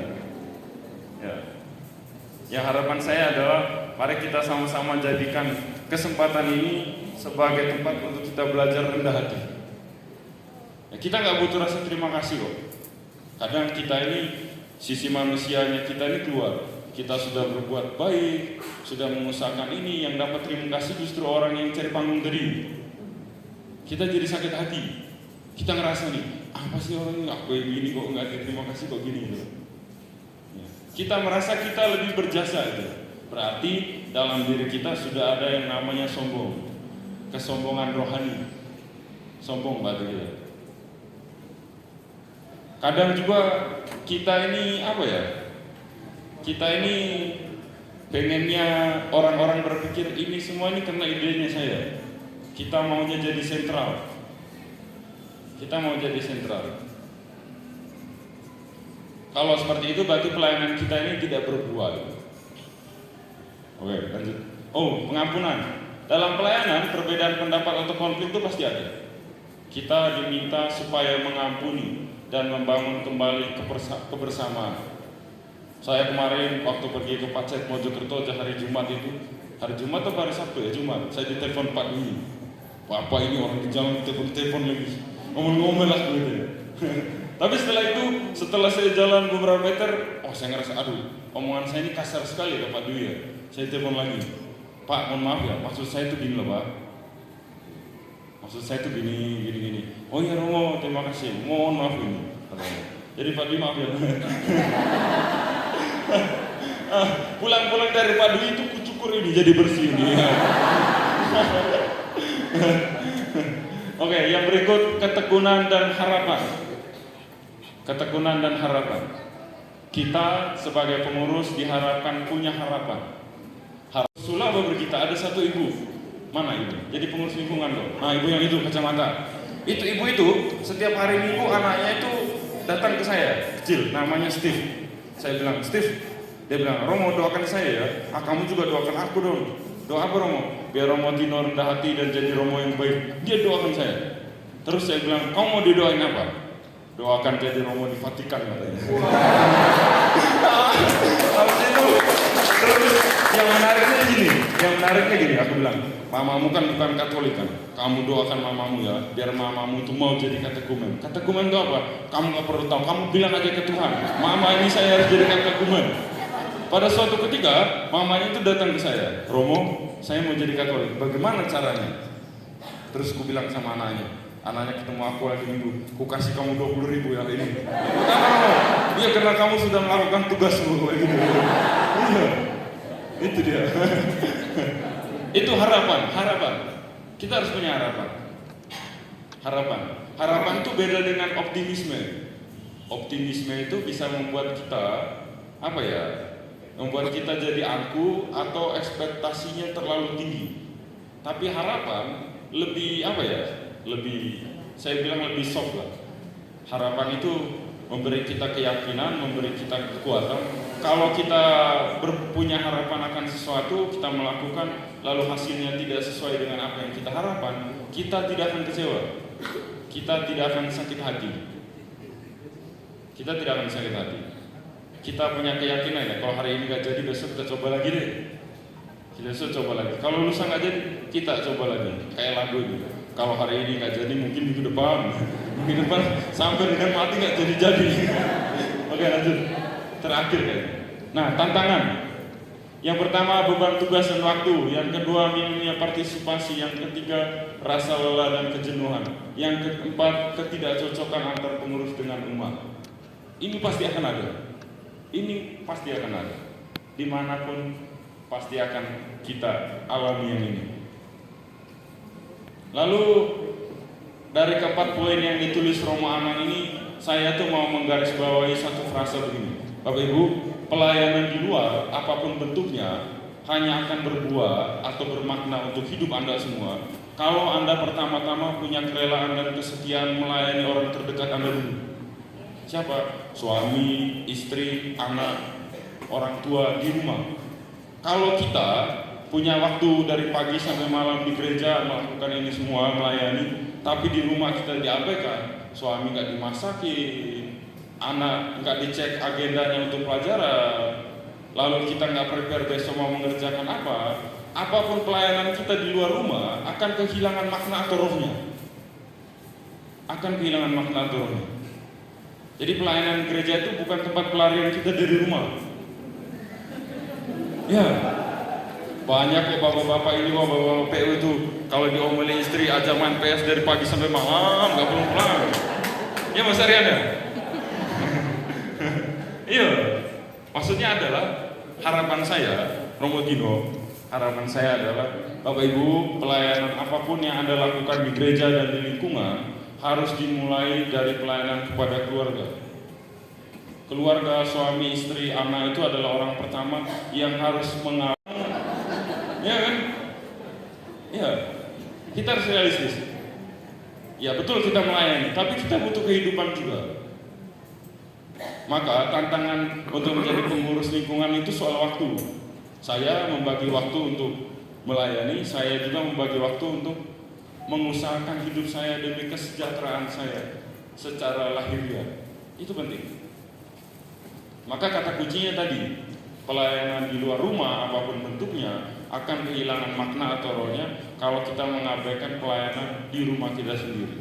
Ya. Yang harapan saya adalah mari kita sama-sama jadikan kesempatan ini sebagai tempat untuk kita belajar rendah hati. Ya, kita nggak butuh rasa terima kasih kok. Kadang kita ini sisi manusianya kita ini keluar. Kita sudah berbuat baik, sudah mengusahakan ini, yang dapat terima kasih justru orang yang cari panggung tadi. Kita jadi sakit hati. Kita ngerasa nih, apa sih orang ini aku yang gini kok nggak terima kasih kok gini gitu. Ya. Kita merasa kita lebih berjasa itu. Berarti dalam diri kita sudah ada yang namanya sombong. Kesombongan rohani. Sombong batu kita. Kadang juga kita ini apa ya? Kita ini pengennya orang-orang berpikir ini semua ini karena idenya saya. Kita maunya jadi sentral. Kalau seperti itu berarti pelayanan kita ini tidak berbuah. Oke, lanjut. Oh, pengampunan. Dalam pelayanan perbedaan pendapat atau konflik itu pasti ada. Kita diminta supaya mengampuni dan membangun kembali kebersamaan. Saya kemarin waktu pergi ke Pacet Mojokerto hari Jumat itu, hari Jumat atau hari Sabtu ya Jumat, saya ditelepon Pak Dwi. Bapak ini orang di jalan telepon lagi, ngomel-ngomel lah gitu. Tapi setelah itu, setelah saya jalan beberapa meter, oh saya ngerasa, aduh, omongan saya ini kasar sekali ya Pak Dwi ya. Saya telepon lagi, Pak mohon maaf ya, maksud saya itu gini loh Pak. Maksud saya itu gini. Oh iya Romo, terima kasih, mohon maaf ini. Katanya. Jadi Pak Dwi maaf ya. Pulang-pulang dari Pak Dwi itu kucukur ini jadi bersih ini. Oke, yang berikut ketekunan dan harapan. Ketekunan dan harapan. Kita sebagai pengurus diharapkan punya harapan. Rasulullah kita ada satu ibu. Mana ibu? Jadi pengurus lingkungan loh. Nah ibu yang itu kacamata. Itu ibu itu setiap hari Minggu anaknya itu datang ke saya kecil, namanya Steve. Saya bilang Steve, dia bilang Romo doakan saya ya. Kamu juga doakan aku dong. Doa apa Romo? Biar Romo Tino rendah hati dan jadi Romo yang baik. Dia doakan saya. Terus saya bilang, kamu mau didoain apa? Doakan jadi Romo di Vatikan katanya. Habis itu, terus yang menariknya gini, aku bilang, mamamu kan bukan Katolik kan? Kamu doakan mamamu ya, biar mamamu itu mau jadi katekumen. Katekumen itu apa? Kamu gak perlu tahu, kamu bilang aja ke Tuhan, mama ini saya harus jadi katekumen. Pada suatu ketika, mamanya itu datang ke saya, Romo, saya mau jadi Katolik, bagaimana caranya? Terus aku bilang sama anaknya ketemu aku lagi minggu, aku kasih kamu 20.000 ya ini. Kenapa? Iya karena kamu sudah melakukan tugasmu gitu. Iya, itu dia. Itu harapan. Kita harus punya harapan. Harapan itu beda dengan optimisme. Optimisme itu bisa membuat kita membuat kita jadi angkuh atau ekspektasinya terlalu tinggi. Tapi harapan lebih saya bilang lebih soft lah. Harapan itu memberi kita keyakinan, memberi kita kekuatan. Kalau kita punya harapan akan sesuatu, kita melakukan, lalu hasilnya tidak sesuai dengan apa yang kita harapkan, kita tidak akan kecewa. Kita tidak akan sakit hati. Kita punya keyakinan ya, kalau hari ini nggak jadi, besok kita coba lagi deh. Kalau lusa nggak jadi, kita coba lagi. Kayak lagu ini. Kalau hari ini nggak jadi, mungkin minggu depan sampai dengan mati nggak jadi. Oke lanjut. Terakhir ya. Nah tantangan. Yang pertama beban tugas dan waktu. Yang kedua minimnya partisipasi. Yang ketiga rasa lelah dan kejenuhan. Yang keempat ketidakcocokan antar pengurus dengan umat. Ini pasti akan ada. Dimanapun pasti akan kita alami yang ini. Lalu dari keempat poin yang ditulis Romo Anang ini, saya tuh mau menggarisbawahi satu frasa begini. Bapak Ibu, pelayanan di luar apapun bentuknya hanya akan berbuah atau bermakna untuk hidup Anda semua kalau Anda pertama-tama punya kerelaan dan kesetiaan melayani orang terdekat Anda dulu. Siapa? Suami, istri, anak, orang tua di rumah. Kalau kita punya waktu dari pagi sampai malam di gereja melakukan ini semua, melayani, tapi di rumah kita diabaikan, suami nggak dimasakin, anak nggak dicek agendanya untuk pelajaran, lalu kita nggak prepare besok mau mengerjakan apa, apapun pelayanan kita di luar rumah akan kehilangan makna atau rohnya. Jadi pelayanan gereja itu bukan tempat pelarian kita dari rumah. Ya, banyak kok bapak-bapak ini, bapak-bapak PU itu kalau diomeli istri aja main PS dari pagi sampai malam, nggak pulang. Ya Mas Aryan ya? Iya, maksudnya adalah harapan saya, Romo Tino, harapan saya adalah Bapak Ibu, pelayanan apapun yang Anda lakukan di gereja dan di lingkungan harus dimulai dari pelayanan kepada keluarga. Keluarga, suami, istri, anak itu adalah orang pertama yang harus mengalami. Ya kan? Ya, kita harus realistis. Ya betul kita melayani, tapi kita butuh kehidupan juga. Maka tantangan untuk menjadi pengurus lingkungan itu soal waktu. Saya membagi waktu untuk melayani, saya juga membagi waktu untuk mengusahakan hidup saya demi kesejahteraan saya secara lahiriah. Itu penting. Maka kata kuncinya tadi, pelayanan di luar rumah apapun bentuknya akan kehilangan makna atau rohnya kalau kita mengabaikan pelayanan di rumah kita sendiri.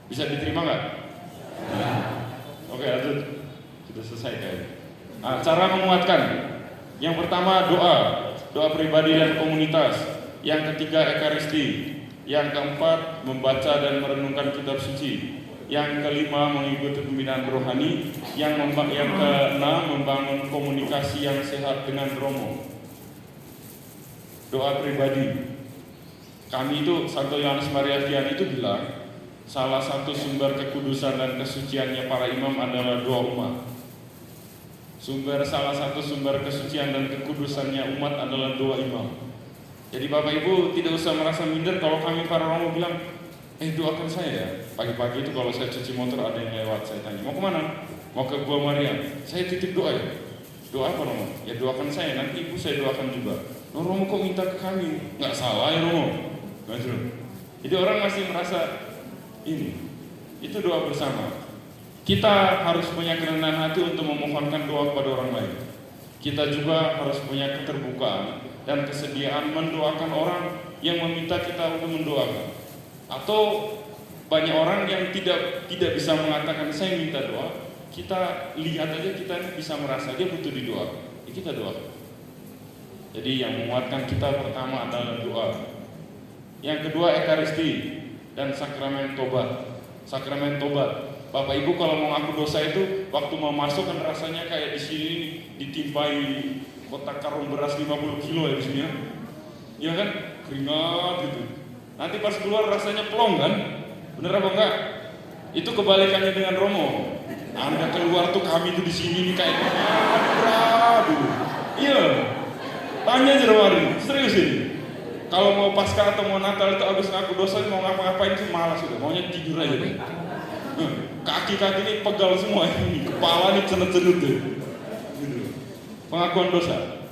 Bisa diterima nggak? Oke, lanjut. Sudah selesai kayaknya. Nah, cara menguatkan. Yang pertama doa pribadi dan komunitas. Yang ketiga ekaristi. Yang keempat membaca dan merenungkan kitab suci. Yang kelima mengikuti pembinaan rohani. Yang keenam membangun komunikasi yang sehat dengan Romo. Doa pribadi. Kami itu, Santo Yohanes Maria Vianney itu bilang, salah satu sumber kekudusan dan kesuciannya para imam adalah doa umat. Salah satu sumber kesucian dan kekudusannya umat adalah doa imam. Jadi Bapak Ibu tidak usah merasa minder kalau kami para Romo bilang, doakan saya ya. Pagi-pagi itu kalau saya cuci motor ada yang lewat, saya tanya, mau kemana? Mau ke Gua Maria. Saya titip doa ya. Doa apa Romo? Ya doakan saya, nanti ibu saya doakan juga. Romo kok minta ke kami? Nggak salah ya Romo. Jadi orang masih merasa ini. Itu doa bersama. Kita harus punya kerendahan hati untuk memohonkan doa kepada orang lain. Kita juga harus punya keterbukaan dan kesediaan mendoakan orang yang meminta kita untuk mendoakan. Atau banyak orang yang tidak bisa mengatakan saya minta doa. Kita lihat aja, kita bisa merasa dia butuh didoa. Kita doa. Jadi yang menguatkan kita pertama adalah doa. Yang kedua ekaristi dan sakramen tobat. Sakramen tobat. Bapak Ibu kalau mau ngaku dosa itu waktu mau masuk kan rasanya kayak di sini ditimpai kotak karung beras 50 kilo ya di sini ya. Iya kan? Keringat gitu. Nanti pas keluar rasanya plong kan? Bener apa enggak? Itu kebalikannya dengan Romo. Anda keluar tuh kami tuh di sini nih kayak berat. Iya. Tanya aja Romari, serius ini. Kalau mau Paskah atau mau Natal itu habis ngaku dosa mau ngapa-ngapain sih malas sudah, maunya tidur aja deh. Kaki-kaki ini pegal semua ini, kepala ini cenut-cenut deh. Pengakuan dosa.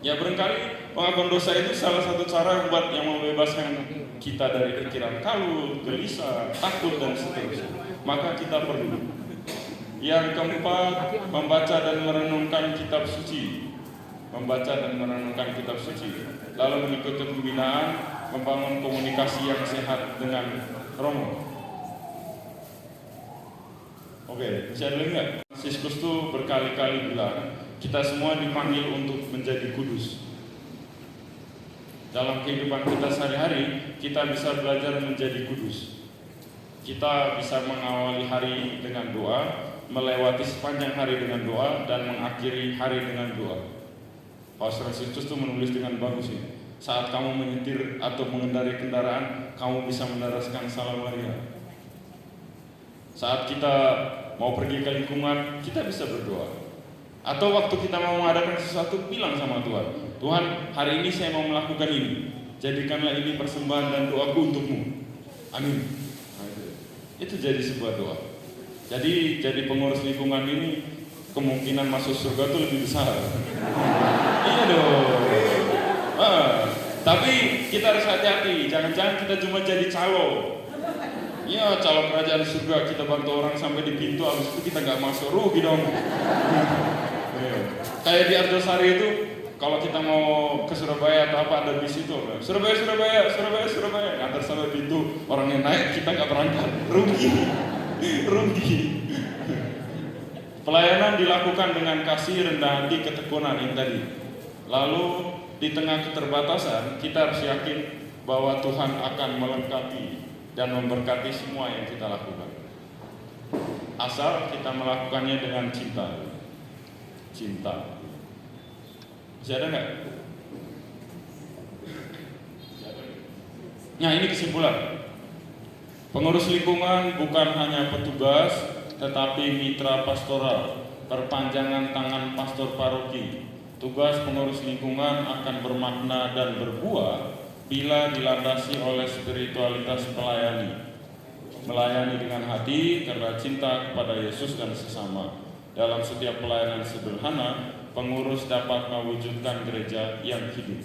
Ya barangkali pengakuan dosa itu salah satu cara buat yang membebaskan kita dari pikiran kalut, gelisah, takut dan seterusnya. Maka kita perlu. Yang keempat, membaca dan merenungkan kitab suci. Membaca dan merenungkan kitab suci, lalu mengikuti pembinaan, membangun komunikasi yang sehat dengan Romo. Oke, masih ada lagi nggak? Siskus itu berkali-kali bilang, kita semua dipanggil untuk menjadi kudus. Dalam kehidupan kita sehari-hari, kita bisa belajar menjadi kudus. Kita bisa mengawali hari dengan doa, melewati sepanjang hari dengan doa, dan mengakhiri hari dengan doa. Paus Franciscus itu menulis dengan bagus ini. Saat kamu menyetir atau mengendarai kendaraan, kamu bisa mendaraskan Salam Maria. Saat kita mau pergi ke lingkungan, kita bisa berdoa. Atau waktu kita mau mengadakan sesuatu, bilang sama Tuhan, Tuhan, hari ini saya mau melakukan ini. Jadikanlah ini persembahan dan doaku untukmu. Amin. Nah, itu jadi sebuah doa. Jadi pengurus lingkungan ini kemungkinan masuk surga itu lebih besar. Iya dong. Tapi kita harus hati-hati. Jangan-jangan kita cuma jadi calo. Ya calo kerajaan surga, kita bantu orang sampai di pintu, habis itu kita nggak masuk, rugi dong. Kayak di Arjosari itu, kalau kita mau ke Surabaya atau apa ada bis itu, Surabaya, ngantar sampai pintu, orangnya naik, kita nggak berangkat, rugi. Pelayanan dilakukan dengan kasih, rendah hati, ketekunan yang tadi. Lalu di tengah keterbatasan kita harus yakin bahwa Tuhan akan melengkapi dan memberkati semua yang kita lakukan. Asal kita melakukannya dengan cinta. Masih ada nggak? Nah ini kesimpulan. Pengurus lingkungan bukan hanya petugas, tetapi mitra pastoral, perpanjangan tangan pastor paroki. Tugas pengurus lingkungan akan bermakna dan berbuah bila dilandasi oleh spiritualitas melayani dengan hati karena cinta kepada Yesus dan sesama. Dalam setiap pelayanan sederhana, pengurus dapat mewujudkan gereja yang hidup.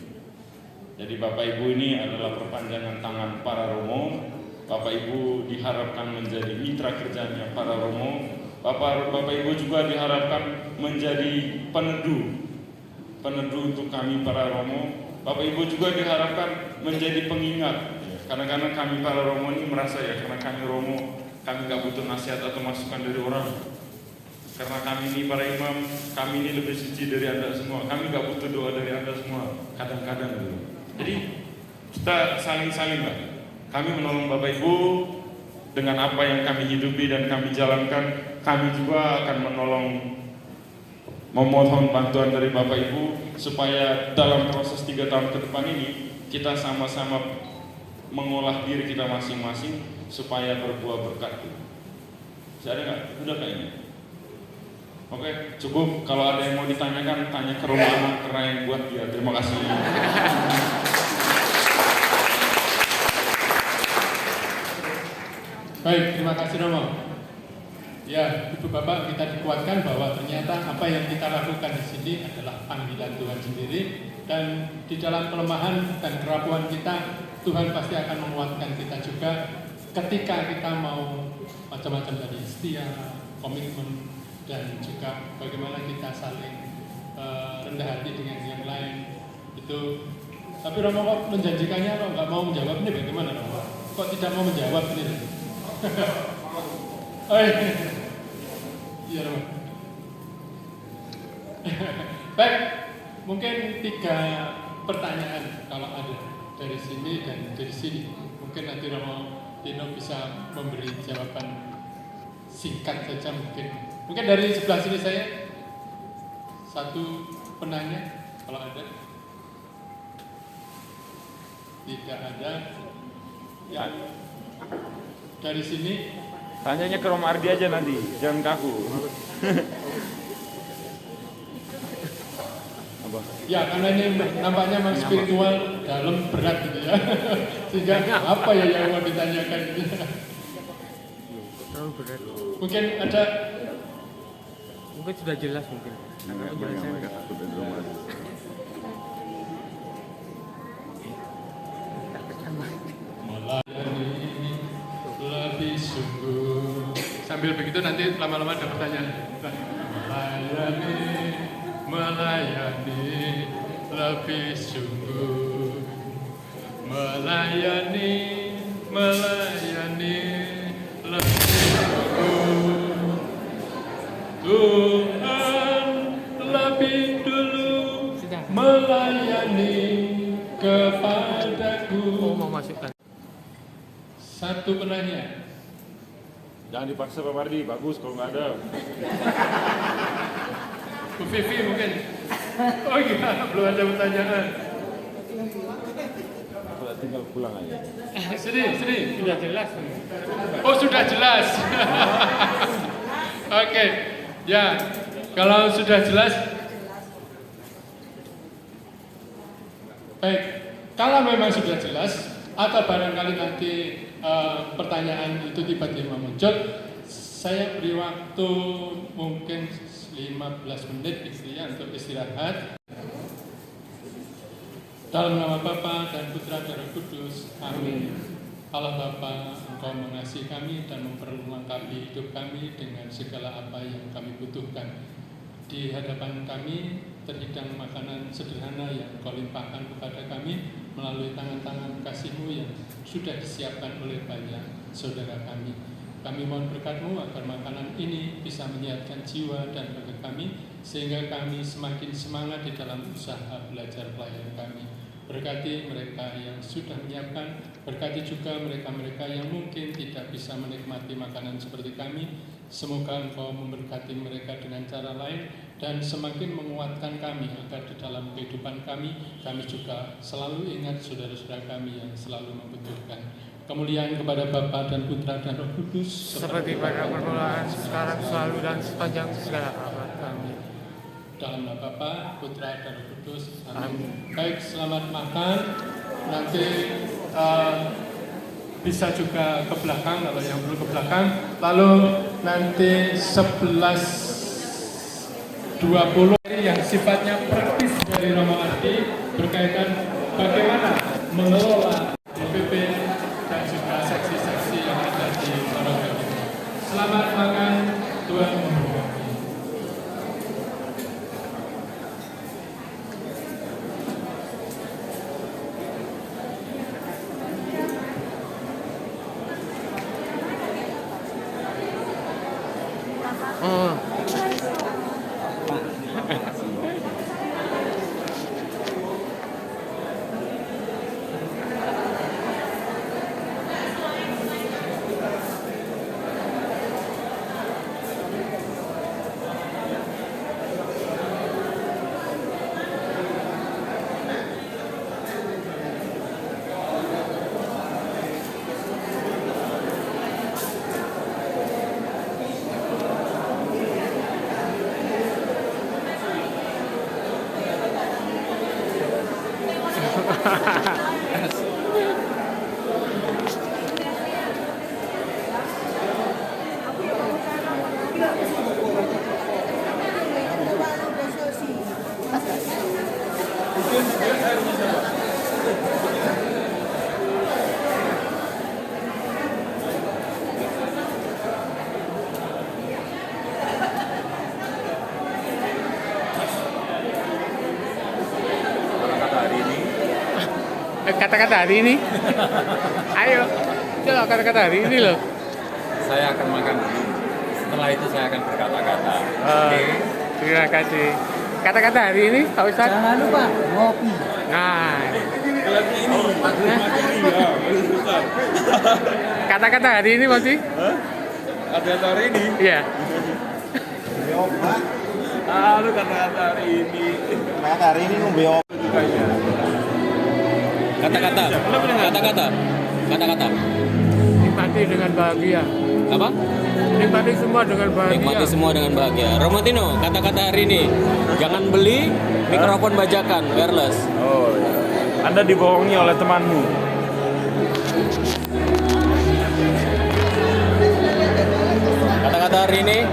Jadi Bapak Ibu ini adalah perpanjangan tangan para Romo. Bapak Ibu diharapkan menjadi mitra kerjanya para Romo. Bapak Ibu juga diharapkan menjadi peneduh untuk kami para Romo. Bapak Ibu juga diharapkan menjadi pengingat. Kadang-kadang kami para Romo ini merasa ya, karena kami Romo Kami nggak butuh nasihat atau masukan dari orang. Karena kami ini para imam, kami ini lebih suci dari Anda semua. Kami nggak butuh doa dari Anda semua. Kadang-kadang gitu. Jadi kita saling-saling lah. Kami menolong Bapak Ibu dengan apa yang kami hidupi dan kami jalankan. Kami juga akan memohon bantuan dari Bapak Ibu supaya dalam proses 3 tahun ke depan ini kita sama-sama mengolah diri kita masing-masing supaya berbuah berkat. Saya ada nggak? Udah kayaknya. Oke, cukup. Kalau ada yang mau ditanyakan, tanya ke rumah anak karena yang buat dia. Terima kasih. Baik, terima kasih Romo. Ya, Ibu Bapak, kita dikuatkan bahwa ternyata apa yang kita lakukan di sini adalah panggilan Tuhan sendiri, dan di dalam kelemahan dan kerapuan kita, Tuhan pasti akan menguatkan kita juga ketika kita mau macam-macam tadi, setia, komitmen, dan juga bagaimana kita saling rendah hati dengan yang lain. Itu. Tapi Romo kok menjanjikannya kok nggak mau menjawab, ini bagaimana Romo? Kok tidak mau menjawab ini? Oh iya Romo. Baik, mungkin 3 pertanyaan kalau ada dari sini dan dari sini. Mungkin nanti Romo Tino bisa memberi jawaban singkat saja mungkin. Mungkin dari sebelah sini saya 1 penanya kalau ada. Tidak ada. Ya. Dari sini Tanyanya ke Romo Ardi aja nanti, jangan ke aku. ya, karena ini nampaknya memang spiritual dalam berat gitu ya. Sehingga apa ya yang mau ditanyakan gitu. Mungkin ada. Mungkin sudah jelas mungkin. Melayani lebih sungguh. Sambil begitu nanti lama-lama ada pertanyaan. Melayani lebih sungguh. Melayani lebih sungguh. Tuhan lebih dulu melayani kepadaku. Mau masukkan. 1 penanya. Jangan dipaksa Pak Mardi, bagus kalau nggak ada. Bu Vivi mungkin. Oh iya, belum ada pertanyaan. Tinggal pulang aja. Sini. Sudah jelas. Oh sudah jelas. Oke, ya kalau sudah jelas. Baik, kalau memang sudah jelas atau barangkali nanti pertanyaan itu tiba-tiba muncul, saya beri waktu mungkin 15 menit gitu ya untuk istirahat. Dalam nama Bapa dan Putra dan Roh Kudus, amin. Allah Bapa, Engkau mengasihi kami dan memperlengkapi hidup kami dengan segala apa yang kami butuhkan. Di hadapan kami terhidang makanan sederhana yang Engkau limpahkan kepada kami melalui tangan-tangan kasih-Mu yang sudah disiapkan oleh banyak saudara kami. Kami mohon berkat-Mu agar makanan ini bisa menyehatkan jiwa dan raga kami, sehingga kami semakin semangat di dalam usaha belajar pelayanan kami. Berkati mereka yang sudah menyiapkan, berkati juga mereka-mereka yang mungkin tidak bisa menikmati makanan seperti kami. Semoga Engkau memberkati mereka dengan cara lain dan semakin menguatkan kami agar di dalam kehidupan kami juga selalu ingat saudara-saudara kami yang selalu membutuhkan. Kemuliaan kepada Bapa dan Putra dan Roh Kudus Seperti pada permulaan, sekarang, selalu, dan sepanjang segala abad. Amin. Dalam nama Bapa, Putra dan Roh Kudus. Amin. Baik, selamat makan. Nanti bisa juga ke belakang kalau yang perlu ke belakang. Lalu nanti 11.20 yang sifatnya praktis dari Romo Ardi berkaitan bagaimana mengelola DPP dan juga seksi-seksi yang ada di Paroki. Selamat makan, Tuhan memberkati. Oh. Kata-kata hari ini. Ayo, coba kata-kata hari ini loh. Saya akan makan dulu. Setelah itu saya akan berkata-kata. Terima kasih. Kata-kata hari ini, Pak Ustadz. Jangan lupa ngopi. Nah, Lagi ini, kata-kata hari ini masih? kata-kata hari ini. Iya. Lu kata-kata hari ini. Kata-kata hari ini ngombe apa? Kata-kata. Nikmati dengan bahagia. Apa? Nikmati semua dengan bahagia. Nikmati semua dengan bahagia. Romotino, kata-kata hari ini. Jangan beli mikrofon bajakan wireless. Oh, ya. Anda dibohongi oleh temanmu. Kata-kata hari ini.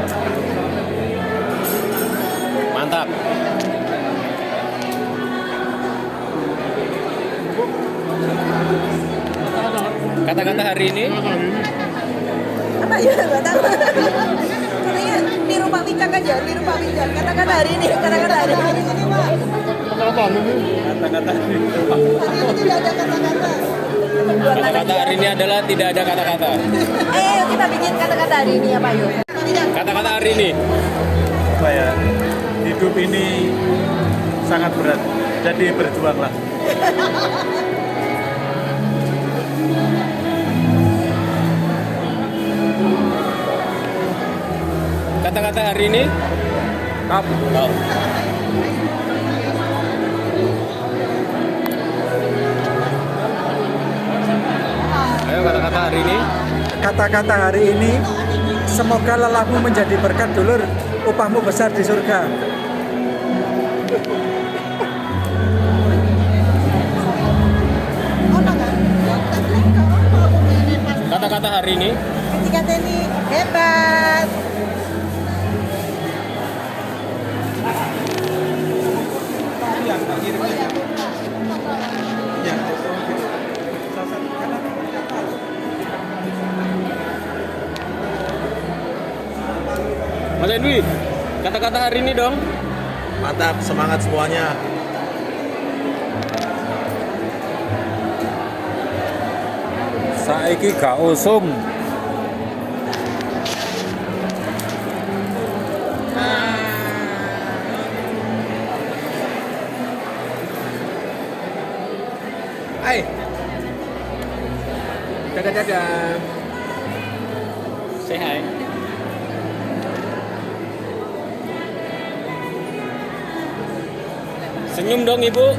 Mantap. Kata-kata hari ini. Apa ya, nggak tahu. Katanya niru Pak Wicak aja, niru Pak Wicak. Kata-kata hari ini, kata-kata hari ini. Kata-kata hari ini. Hari ini tidak ada kata-kata. Kata-kata hari ini adalah tidak ada kata-kata. Ayo kita bikin kata-kata hari ini apa yuk? Kata-kata hari ini. Apa ya? Hidup ini sangat berat. Jadi berjuanglah. Kata-kata hari ini. Kap. Ayo kata-kata hari ini. Kata-kata hari ini, semoga lelahmu menjadi berkat dulur, upahmu besar di surga. Kata-kata hari ini. Kata ini hebat. Mas Edwi, kata-kata hari ini dong. Mantap, semangat semuanya. Saiki gak usum. Hai. Dadah-dadah. Say hi. Senyum dong Ibu.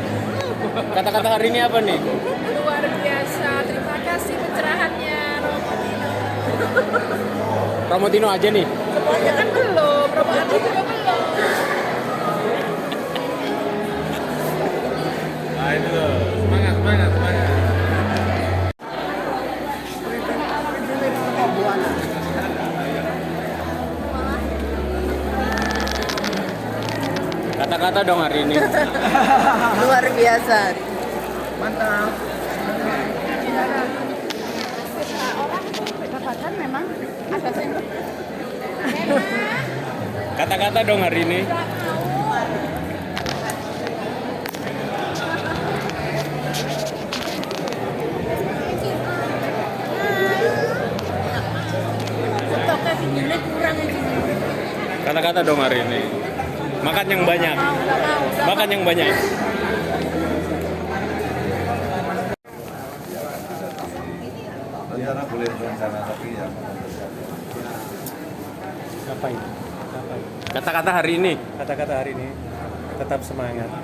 Kata-kata hari ini apa nih? Luar biasa. Terima kasih pencerahannya Romotino. Romotino aja nih. Semuanya kan belum, Romotino juga belum. Nah itu loh. Semangat, semangat, semangat. Kata-kata dong hari ini. Luar biasa. Mantap. Pendapatan memang ada sendiri. Kata-kata dong hari ini. Stoknya videonya kurang ini. Kata-kata dong hari ini. Makan yang banyak. Makan yang banyak. Rencana boleh rencana tapi ya. Kata-kata hari ini. Kata-kata hari ini tetap semangat.